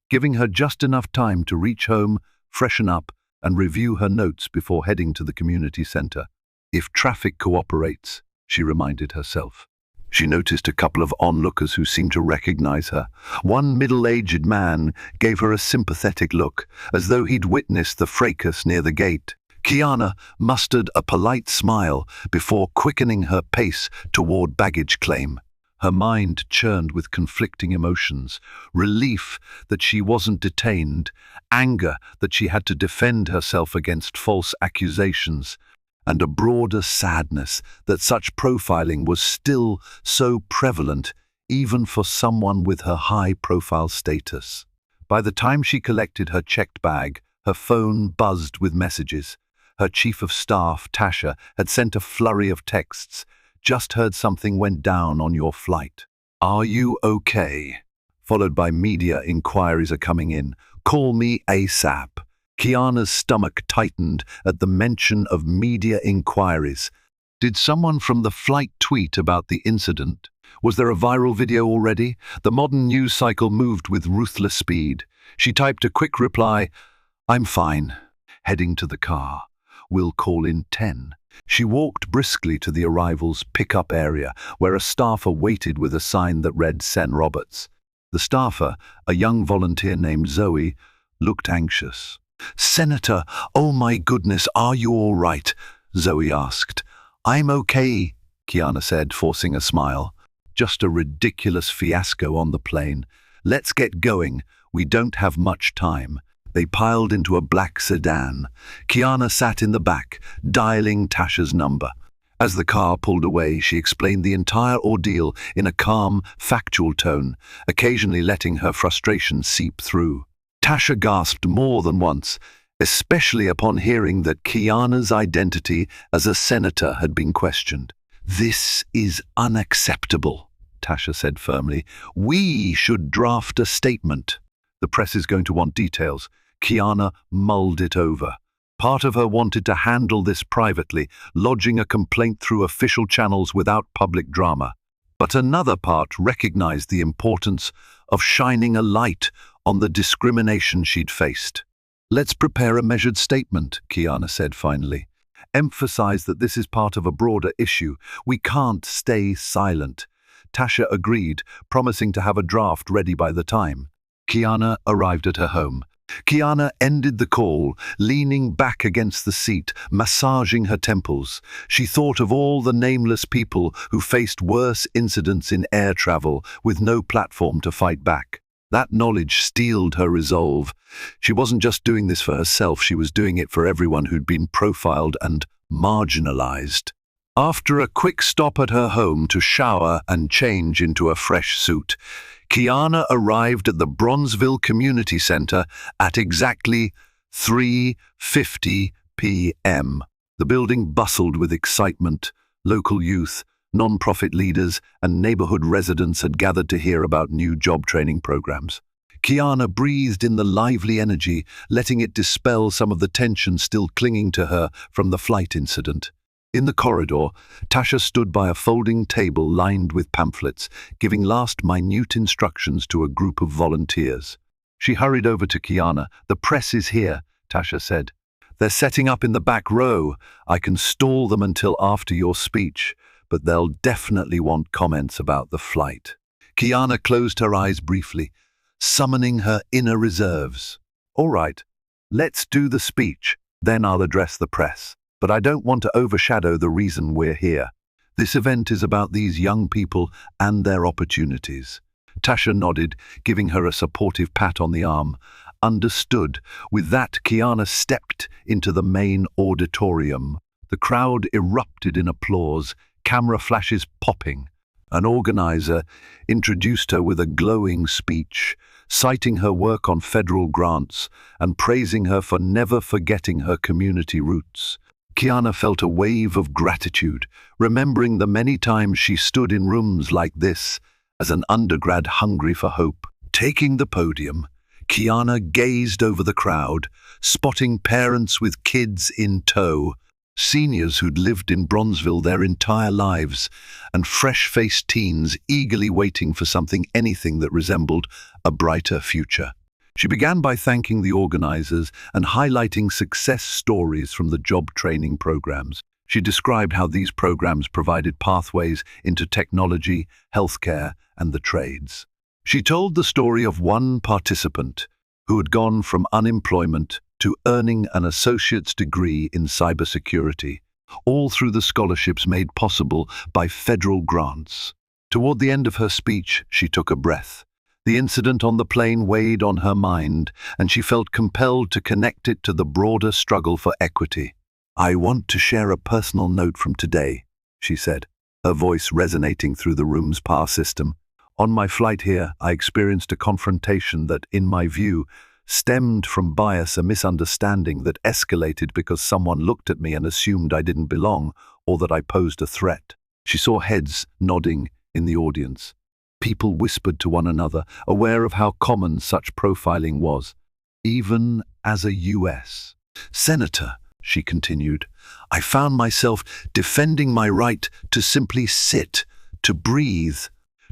giving her just enough time to reach home, freshen up, and review her notes before heading to the community center. If traffic cooperates, she reminded herself. She noticed a couple of onlookers who seemed to recognize her. One middle-aged man gave her a sympathetic look, as though he'd witnessed the fracas near the gate. Kiana mustered a polite smile before quickening her pace toward baggage claim. Her mind churned with conflicting emotions: relief that she wasn't detained, anger that she had to defend herself against false accusations, and a broader sadness that such profiling was still so prevalent even for someone with her high-profile status. By the time she collected her checked bag, her phone buzzed with messages. Her chief of staff, Tasha, had sent a flurry of texts. "Just heard something went down on your flight. Are you okay?" Followed by media inquiries are coming in. "Call me ASAP." Kiana's stomach tightened at the mention of media inquiries. Did someone from the flight tweet about the incident? Was there a viral video already? The modern news cycle moved with ruthless speed. She typed a quick reply, "I'm fine," heading to the car. "We'll call in 10. She walked briskly to the arrivals pickup area, where a staffer waited with a sign that read Sen Roberts. The staffer, a young volunteer named Zoe, looked anxious. "Senator, oh my goodness, are you all right?" Zoe asked. "I'm okay," Kiana said, forcing a smile. "Just a ridiculous fiasco on the plane. Let's get going. We don't have much time." They piled into a black sedan. Kiana sat in the back, dialing Tasha's number. As the car pulled away, she explained the entire ordeal in a calm, factual tone, occasionally letting her frustration seep through. Tasha gasped more than once, especially upon hearing that Kiana's identity as a senator had been questioned. "This is unacceptable," Tasha said firmly. "We should draft a statement. The press is going to want details." Kiana mulled it over. Part of her wanted to handle this privately, lodging a complaint through official channels without public drama. But another part recognized the importance of shining a light on the discrimination she'd faced. "Let's prepare a measured statement," Kiana said finally. "Emphasize that this is part of a broader issue. We can't stay silent." Tasha agreed, promising to have a draft ready by the time Kiana arrived at her home. Kiana ended the call, leaning back against the seat, massaging her temples. She thought of all the nameless people who faced worse incidents in air travel with no platform to fight back. That knowledge steeled her resolve. She wasn't just doing this for herself, she was doing it for everyone who'd been profiled and marginalized. After a quick stop at her home to shower and change into a fresh suit, Kiana arrived at the Bronzeville Community Center at exactly 3:50 p.m. The building bustled with excitement. Local youth, non-profit leaders, and neighborhood residents had gathered to hear about new job training programs. Kiana breathed in the lively energy, letting it dispel some of the tension still clinging to her from the flight incident. In the corridor, Tasha stood by a folding table lined with pamphlets, giving last minute instructions to a group of volunteers. She hurried over to Kiana. "The press is here," Tasha said. "They're setting up in the back row. I can stall them until after your speech, but they'll definitely want comments about the flight." Kiana closed her eyes briefly, summoning her inner reserves. "All right, let's do the speech, then I'll address the press. But I don't want to overshadow the reason we're here. This event is about these young people and their opportunities." Tasha nodded, giving her a supportive pat on the arm. "Understood." With that, Kiana stepped into the main auditorium. The crowd erupted in applause, camera flashes popping. An organizer introduced her with a glowing speech, citing her work on federal grants and praising her for never forgetting her community roots. Kiana felt a wave of gratitude, remembering the many times she stood in rooms like this as an undergrad hungry for hope. Taking the podium, Kiana gazed over the crowd, spotting parents with kids in tow. Seniors who'd lived in Bronzeville their entire lives, and fresh-faced teens eagerly waiting for anything that resembled a brighter future. She began by thanking the organizers and highlighting success stories from the job training programs. She described how these programs provided pathways into technology, healthcare, and the trades. She told the story of one participant who had gone from unemployment to earning an associate's degree in cybersecurity, all through the scholarships made possible by federal grants. Toward the end of her speech, she took a breath. The incident on the plane weighed on her mind, and she felt compelled to connect it to the broader struggle for equity. "I want to share a personal note from today," she said, her voice resonating through the room's PAR system. "On my flight here, I experienced a confrontation that, in my view, stemmed from bias, a misunderstanding that escalated because someone looked at me and assumed I didn't belong or that I posed a threat." She saw heads nodding in the audience. People whispered to one another, aware of how common such profiling was. "Even as a U.S. Senator," she continued, "I found myself defending my right to simply sit, to breathe,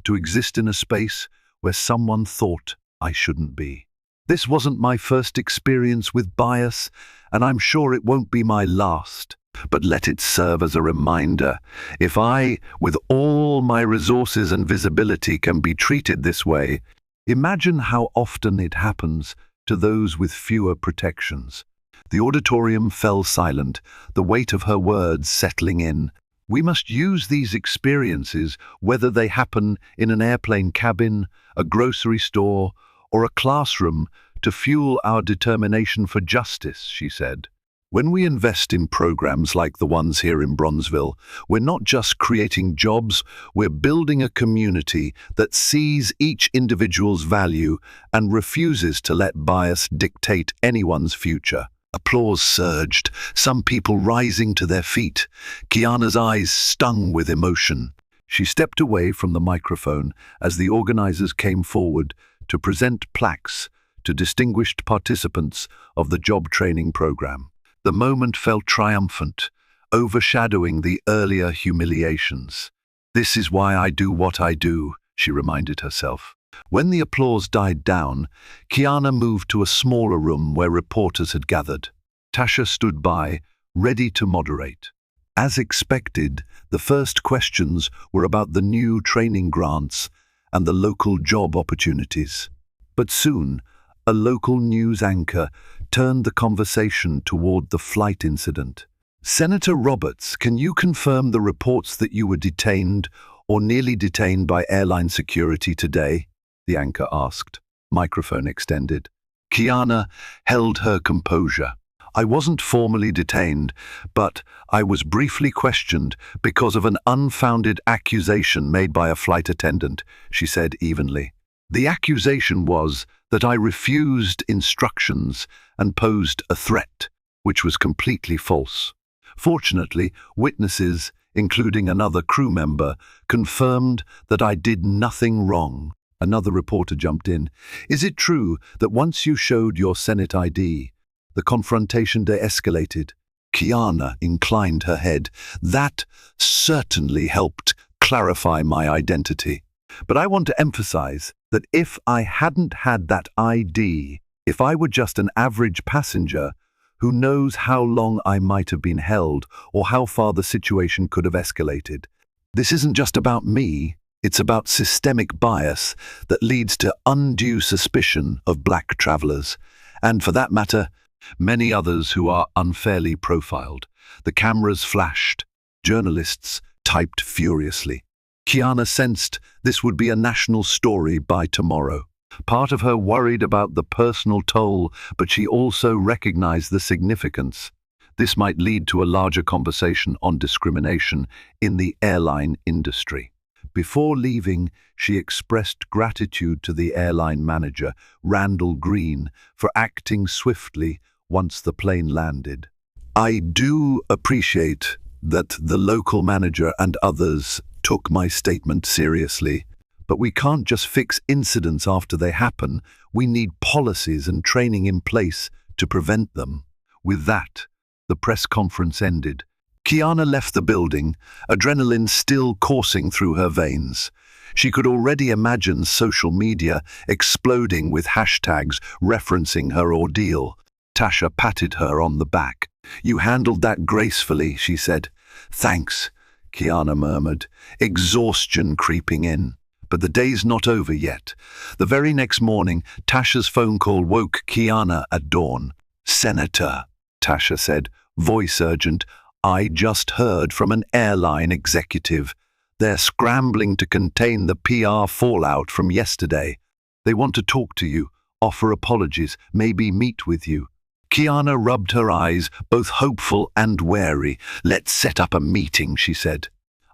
to exist in a space where someone thought I shouldn't be. This wasn't my first experience with bias, and I'm sure it won't be my last. But let it serve as a reminder. If I, with all my resources and visibility, can be treated this way, imagine how often it happens to those with fewer protections." The auditorium fell silent, the weight of her words settling in. We must use these experiences, whether they happen in an airplane cabin, a grocery store, or a classroom, to fuel our determination for justice, she said. When we invest in programs like the ones here in Bronzeville, we're not just creating jobs, we're building a community that sees each individual's value and refuses to let bias dictate anyone's future. Applause surged, some people rising to their feet. Kiana's eyes stung with emotion. She stepped away from the microphone as the organizers came forward to present plaques to distinguished participants of the job training program. The moment felt triumphant, overshadowing the earlier humiliations. "This is why I do what I do," she reminded herself. When the applause died down, Kiana moved to a smaller room where reporters had gathered. Tasha stood by, ready to moderate. As expected, the first questions were about the new training grants and the local job opportunities. But soon, a local news anchor turned the conversation toward the flight incident. "Senator Roberts, can you confirm the reports that you were detained or nearly detained by airline security today?" the anchor asked, microphone extended. Kiana held her composure. "I wasn't formally detained, but I was briefly questioned because of an unfounded accusation made by a flight attendant," she said evenly. "The accusation was that I refused instructions and posed a threat, which was completely false. Fortunately, witnesses, including another crew member, confirmed that I did nothing wrong." Another reporter jumped in. "Is it true that once you showed your Senate ID, the confrontation de-escalated?" Kiana inclined her head. "That certainly helped clarify my identity. But I want to emphasize that if I hadn't had that ID, if I were just an average passenger, who knows how long I might have been held or how far the situation could have escalated. This isn't just about me. It's about systemic bias that leads to undue suspicion of black travelers, and for that matter, many others who are unfairly profiled." The cameras flashed. Journalists typed furiously. Kiana sensed this would be a national story by tomorrow. Part of her worried about the personal toll, but she also recognized the significance. This might lead to a larger conversation on discrimination in the airline industry. Before leaving, she expressed gratitude to the airline manager, Randall Green, for acting swiftly once the plane landed. "I do appreciate that the local manager and others took my statement seriously, but we can't just fix incidents after they happen. We need policies and training in place to prevent them." With that, the press conference ended, Kiana left the building, adrenaline still coursing through her veins. She could already imagine social media exploding with hashtags referencing her ordeal. Tasha patted her on the back. "You handled that gracefully," she said. "Thanks," Kiana murmured, exhaustion creeping in. But the day's not over yet. The very next morning, Tasha's phone call woke Kiana at dawn. "Senator," Tasha said, voice urgent, "I just heard from an airline executive. They're scrambling to contain the PR fallout from yesterday. They want to talk to you, offer apologies, maybe meet with you." Kiana rubbed her eyes, both hopeful and wary. "Let's set up a meeting," she said.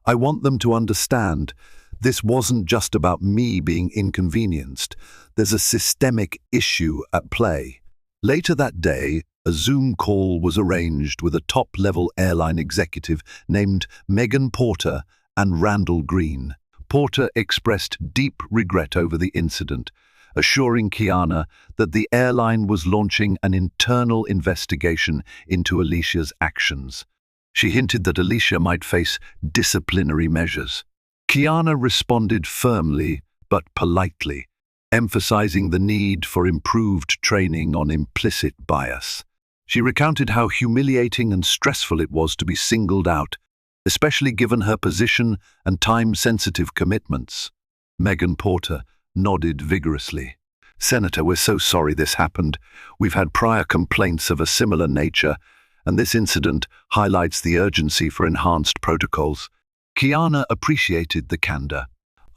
"I want them to understand. This wasn't just about me being inconvenienced. There's a systemic issue at play." Later that day, a Zoom call was arranged with a top-level airline executive named Megan Porter and Randall Green. Porter expressed deep regret over the incident, assuring Kiana that the airline was launching an internal investigation into Alicia's actions. She hinted that Alicia might face disciplinary measures. Kiana responded firmly but politely, emphasizing the need for improved training on implicit bias. She recounted how humiliating and stressful it was to be singled out, especially given her position and time-sensitive commitments. Megan Porter nodded vigorously. "Senator, we're so sorry this happened. We've had prior complaints of a similar nature, and this incident highlights the urgency for enhanced protocols." Kiana appreciated the candor.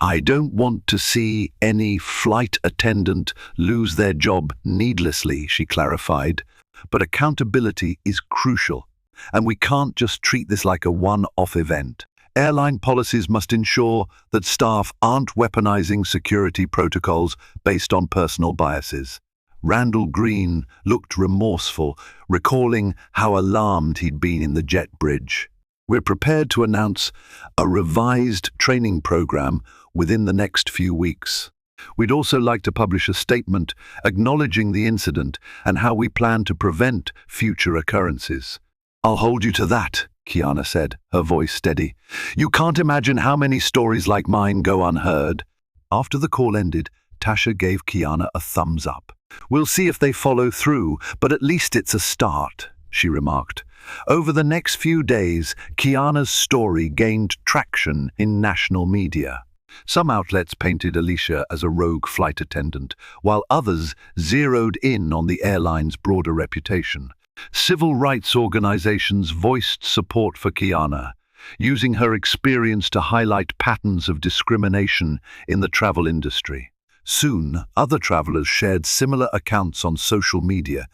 "I don't want to see any flight attendant lose their job needlessly," she clarified. "But accountability is crucial, and we can't just treat this like a one-off event. Airline policies must ensure that staff aren't weaponizing security protocols based on personal biases." Randall Green looked remorseful, recalling how alarmed he'd been in the jet bridge. "We're prepared to announce a revised training program within the next few weeks. We'd also like to publish a statement acknowledging the incident and how we plan to prevent future occurrences." "I'll hold you to that," Kiana said, her voice steady. "You can't imagine how many stories like mine go unheard." After the call ended, Tasha gave Kiana a thumbs up. "We'll see if they follow through, but at least it's a start," she remarked. Over the next few days, Kiana's story gained traction in national media. Some outlets painted Alicia as a rogue flight attendant, while others zeroed in on the airline's broader reputation. Civil rights organizations voiced support for Kiana, using her experience to highlight patterns of discrimination in the travel industry. Soon, other travelers shared similar accounts on social media,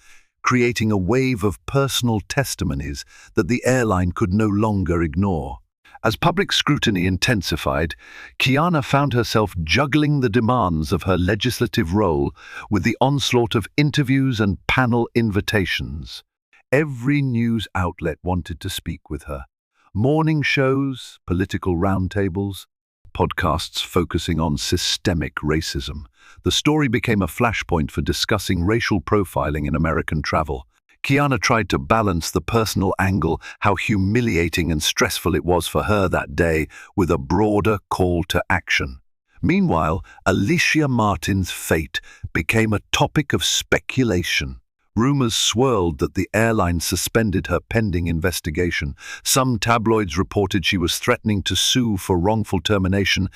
creating a wave of personal testimonies that the airline could no longer ignore. As public scrutiny intensified, Kiana found herself juggling the demands of her legislative role with the onslaught of interviews and panel invitations. Every news outlet wanted to speak with her. Morning shows, political roundtables, podcasts focusing on systemic racism. The story became a flashpoint for discussing racial profiling in American travel. Kiana tried to balance the personal angle, how humiliating and stressful it was for her that day, with a broader call to action. Meanwhile, Alicia Martin's fate became a topic of speculation. Rumors swirled that the airline suspended her pending investigation. Some tabloids reported she was threatening to sue for wrongful termination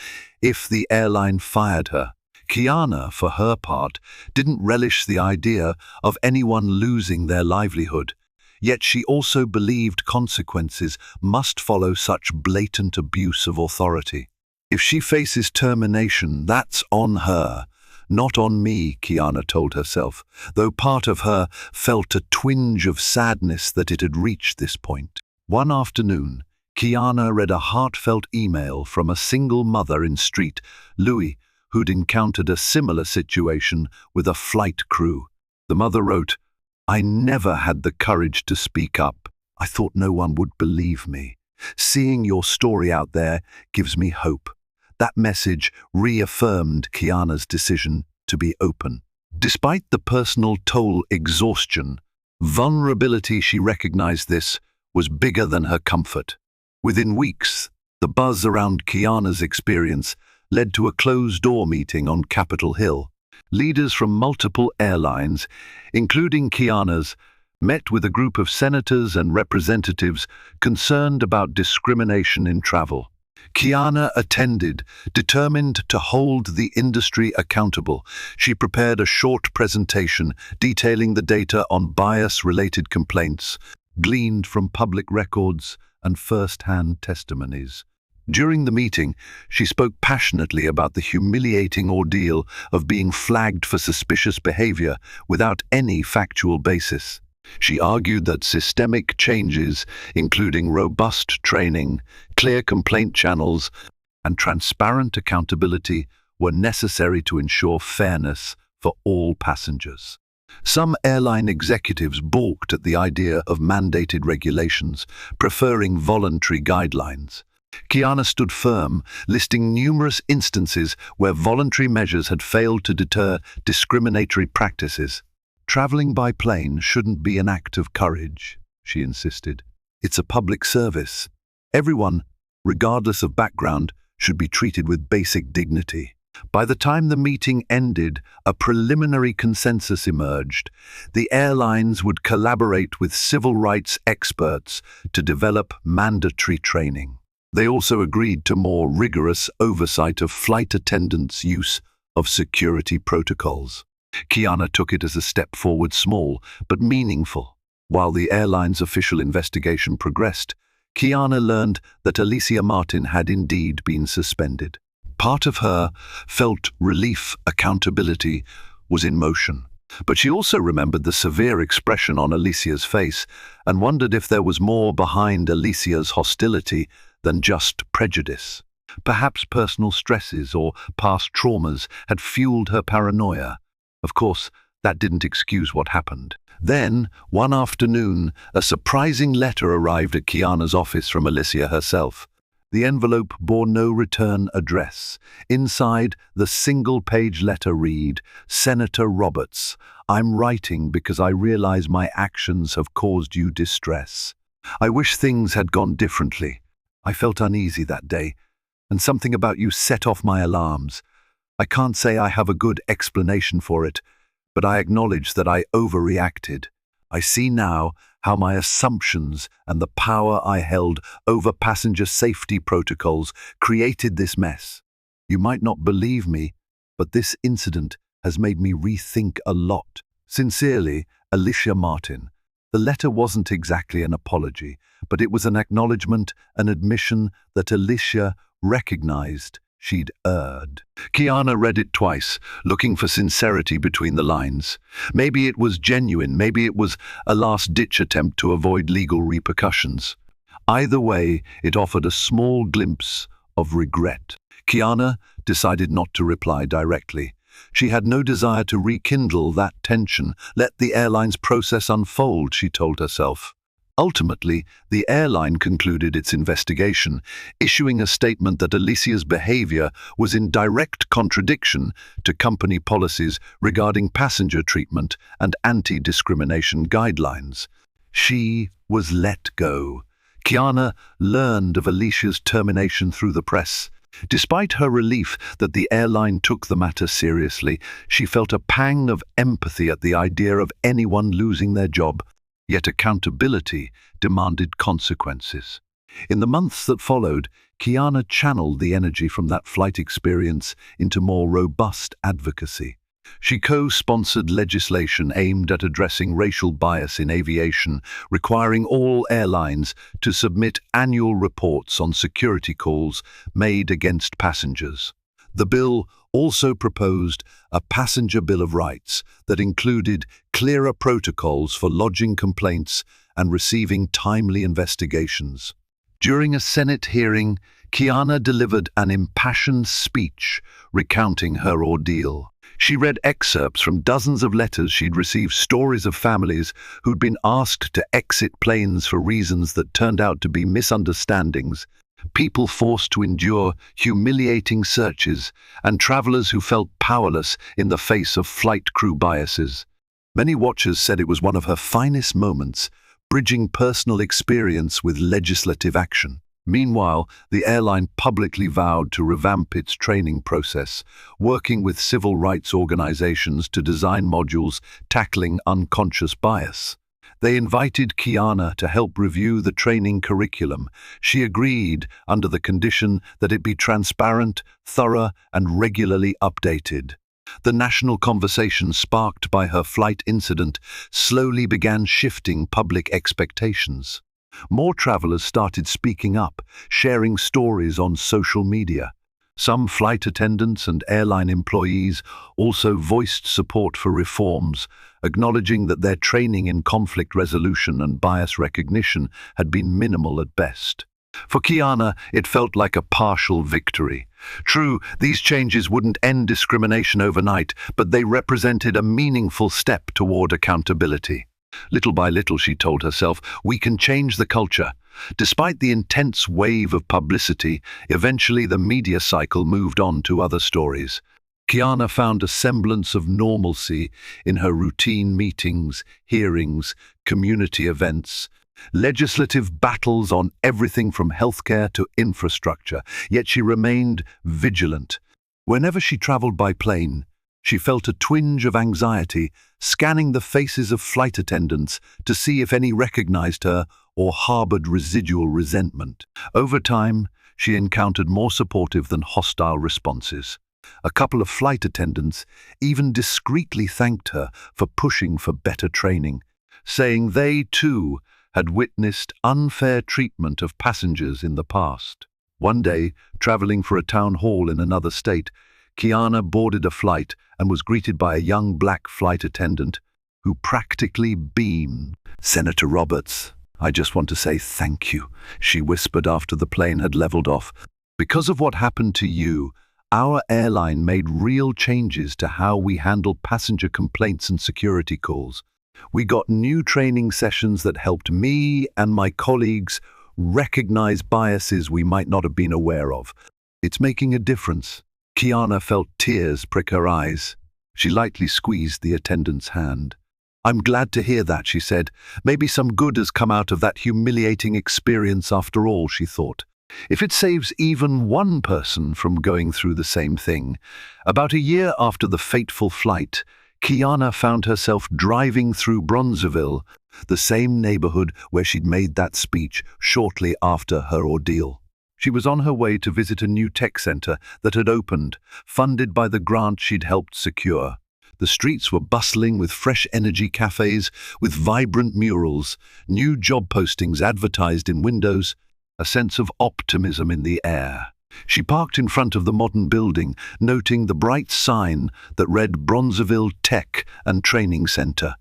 if the airline fired her. Kiana, for her part, didn't relish the idea of anyone losing their livelihood. Yet she also believed consequences must follow such blatant abuse of authority. If she faces termination, that's on her, not on me, Kiana told herself, though part of her felt a twinge of sadness that it had reached this point. One afternoon, Kiana read a heartfelt email from a single mother in St. Louis who'd encountered a similar situation with a flight crew. The mother wrote, "I never had the courage to speak up. I thought no one would believe me. Seeing your story out there gives me hope." That message reaffirmed Kiana's decision to be open. Despite the personal toll exhaustion, vulnerability, she recognized this, was bigger than her comfort. Within weeks, the buzz around Kiana's experience led to a closed-door meeting on Capitol Hill. Leaders from multiple airlines, including Kiana's, met with a group of senators and representatives concerned about discrimination in travel. Kiana attended, determined to hold the industry accountable. She prepared a short presentation detailing the data on bias-related complaints, gleaned from public records and first-hand testimonies. During the meeting, she spoke passionately about the humiliating ordeal of being flagged for suspicious behavior without any factual basis. She argued that systemic changes, including robust training, clear complaint channels, and transparent accountability, were necessary to ensure fairness for all passengers. Some airline executives balked at the idea of mandated regulations, preferring voluntary guidelines. Kiana stood firm, listing numerous instances where voluntary measures had failed to deter discriminatory practices. Traveling by plane shouldn't be an act of courage, she insisted. It's a public service. Everyone, regardless of background, should be treated with basic dignity. By the time the meeting ended, a preliminary consensus emerged. The airlines would collaborate with civil rights experts to develop mandatory training. They also agreed to more rigorous oversight of flight attendants' use of security protocols. Kiana took it as a step forward, small but meaningful. While the airline's official investigation progressed, Kiana learned that Alicia Martin had indeed been suspended. Part of her felt relief, accountability was in motion. But she also remembered the severe expression on Alicia's face and wondered if there was more behind Alicia's hostility than just prejudice. Perhaps personal stresses or past traumas had fueled her paranoia. Of course, that didn't excuse what happened. Then, one afternoon, a surprising letter arrived at Kiana's office from Alicia herself. The envelope bore no return address. Inside, the single-page letter read, "Senator Roberts, I'm writing because I realize my actions have caused you distress. I wish things had gone differently. I felt uneasy that day, and something about you set off my alarms. I can't say I have a good explanation for it, but I acknowledge that I overreacted. I see now how my assumptions and the power I held over passenger safety protocols created this mess. You might not believe me, but this incident has made me rethink a lot. Sincerely, Alicia Martin." The letter wasn't exactly an apology, but it was an acknowledgement, an admission that Alicia recognized she'd erred. Kiana read it twice, looking for sincerity between the lines. Maybe it was genuine, maybe it was a last-ditch attempt to avoid legal repercussions. Either way, it offered a small glimpse of regret. Kiana decided not to reply directly. She had no desire to rekindle that tension. Let the airline's process unfold, she told herself. Ultimately, the airline concluded its investigation, issuing a statement that Alicia's behavior was in direct contradiction to company policies regarding passenger treatment and anti-discrimination guidelines. She was let go. Kiana learned of Alicia's termination through the press. Despite her relief that the airline took the matter seriously, she felt a pang of empathy at the idea of anyone losing their job. Yet accountability demanded consequences. In the months that followed, Kiana channeled the energy from that flight experience into more robust advocacy. She co-sponsored legislation aimed at addressing racial bias in aviation, requiring all airlines to submit annual reports on security calls made against passengers. The bill also proposed a passenger Bill of Rights that included clearer protocols for lodging complaints and receiving timely investigations. During a Senate hearing, Kiana delivered an impassioned speech recounting her ordeal. She read excerpts from dozens of letters she'd received, stories of families who'd been asked to exit planes for reasons that turned out to be misunderstandings, people forced to endure humiliating searches, and travelers who felt powerless in the face of flight crew biases. Many watchers said it was one of her finest moments, bridging personal experience with legislative action. Meanwhile, the airline publicly vowed to revamp its training process, working with civil rights organizations to design modules tackling unconscious bias. They invited Kiana to help review the training curriculum. She agreed under the condition that it be transparent, thorough, and regularly updated. The national conversation sparked by her flight incident slowly began shifting public expectations. More travelers started speaking up, sharing stories on social media. Some flight attendants and airline employees also voiced support for reforms, acknowledging that their training in conflict resolution and bias recognition had been minimal at best. For Kiana, it felt like a partial victory. True, these changes wouldn't end discrimination overnight, but they represented a meaningful step toward accountability. Little by little, she told herself, we can change the culture. Despite the intense wave of publicity, eventually the media cycle moved on to other stories. Kiana found a semblance of normalcy in her routine meetings, hearings, community events, legislative battles on everything from healthcare to infrastructure, yet she remained vigilant. Whenever she traveled by plane, she felt a twinge of anxiety, scanning the faces of flight attendants to see if any recognized her or harbored residual resentment. Over time, she encountered more supportive than hostile responses. A couple of flight attendants even discreetly thanked her for pushing for better training, saying they, too, had witnessed unfair treatment of passengers in the past. One day, traveling for a town hall in another state, Kiana boarded a flight and was greeted by a young black flight attendant who practically beamed. "Senator Roberts, I just want to say thank you," she whispered after the plane had leveled off. "Because of what happened to you, our airline made real changes to how we handle passenger complaints and security calls. We got new training sessions that helped me and my colleagues recognize biases we might not have been aware of. It's making a difference." Kiana felt tears prick her eyes. She lightly squeezed the attendant's hand. "I'm glad to hear that," she said. "Maybe some good has come out of that humiliating experience after all," she thought. "If it saves even one person from going through the same thing." About a year after the fateful flight, Kiana found herself driving through Bronzeville, the same neighborhood where she'd made that speech shortly after her ordeal. She was on her way to visit a new tech center that had opened, funded by the grant she'd helped secure. The streets were bustling with fresh energy cafes, with vibrant murals, new job postings advertised in windows, a sense of optimism in the air. She parked in front of the modern building, noting the bright sign that read Bronzeville Tech and Training Center.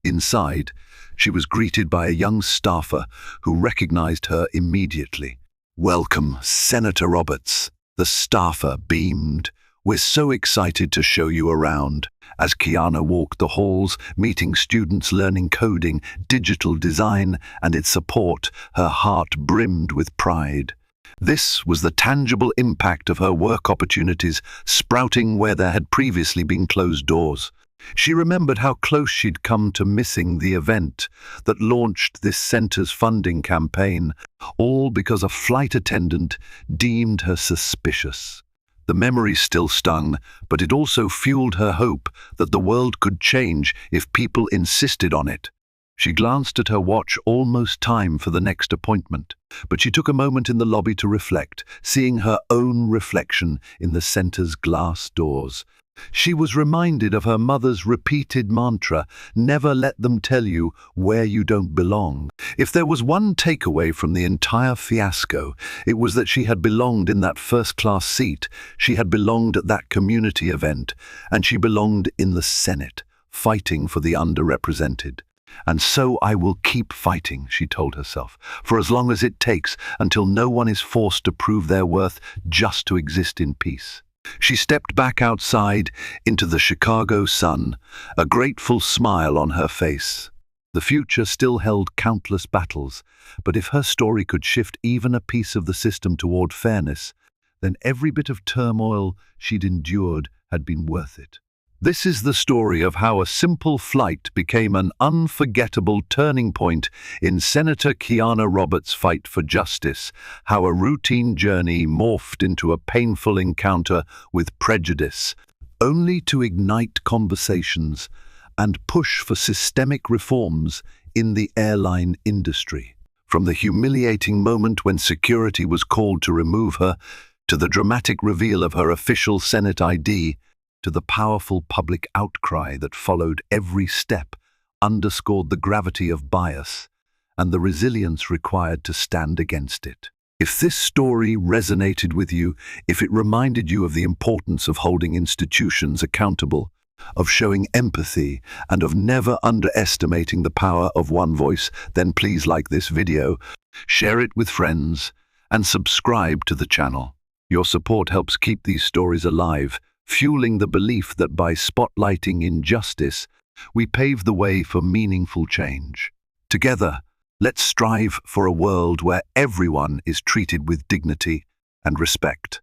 Inside, she was greeted by a young staffer who recognized her immediately. "Welcome, Senator Roberts." The staffer beamed. "We're so excited to show you around." As Kiana walked the halls, meeting students learning coding, digital design, and its support, her heart brimmed with pride. This was the tangible impact of her work opportunities sprouting where there had previously been closed doors. She remembered how close she'd come to missing the event that launched this center's funding campaign, all because a flight attendant deemed her suspicious. The memory still stung, but it also fueled her hope that the world could change if people insisted on it. She glanced at her watch, almost time for the next appointment, but she took a moment in the lobby to reflect, seeing her own reflection in the center's glass doors. She was reminded of her mother's repeated mantra, "Never let them tell you where you don't belong." If there was one takeaway from the entire fiasco, it was that she had belonged in that first-class seat, she had belonged at that community event, and she belonged in the Senate, fighting for the underrepresented. "And so I will keep fighting," she told herself, "for as long as it takes, until no one is forced to prove their worth just to exist in peace." She stepped back outside into the Chicago sun, a grateful smile on her face. The future still held countless battles, but if her story could shift even a piece of the system toward fairness, then every bit of turmoil she'd endured had been worth it. This is the story of how a simple flight became an unforgettable turning point in Senator Kiana Roberts' fight for justice, how a routine journey morphed into a painful encounter with prejudice, only to ignite conversations and push for systemic reforms in the airline industry. From the humiliating moment when security was called to remove her, to the dramatic reveal of her official Senate ID, to the powerful public outcry that followed every step, underscored the gravity of bias and the resilience required to stand against it. If this story resonated with you, if it reminded you of the importance of holding institutions accountable, of showing empathy, and of never underestimating the power of one voice, then please like this video, share it with friends, and subscribe to the channel. Your support helps keep these stories alive, fueling the belief that by spotlighting injustice, we pave the way for meaningful change. Together, let's strive for a world where everyone is treated with dignity and respect.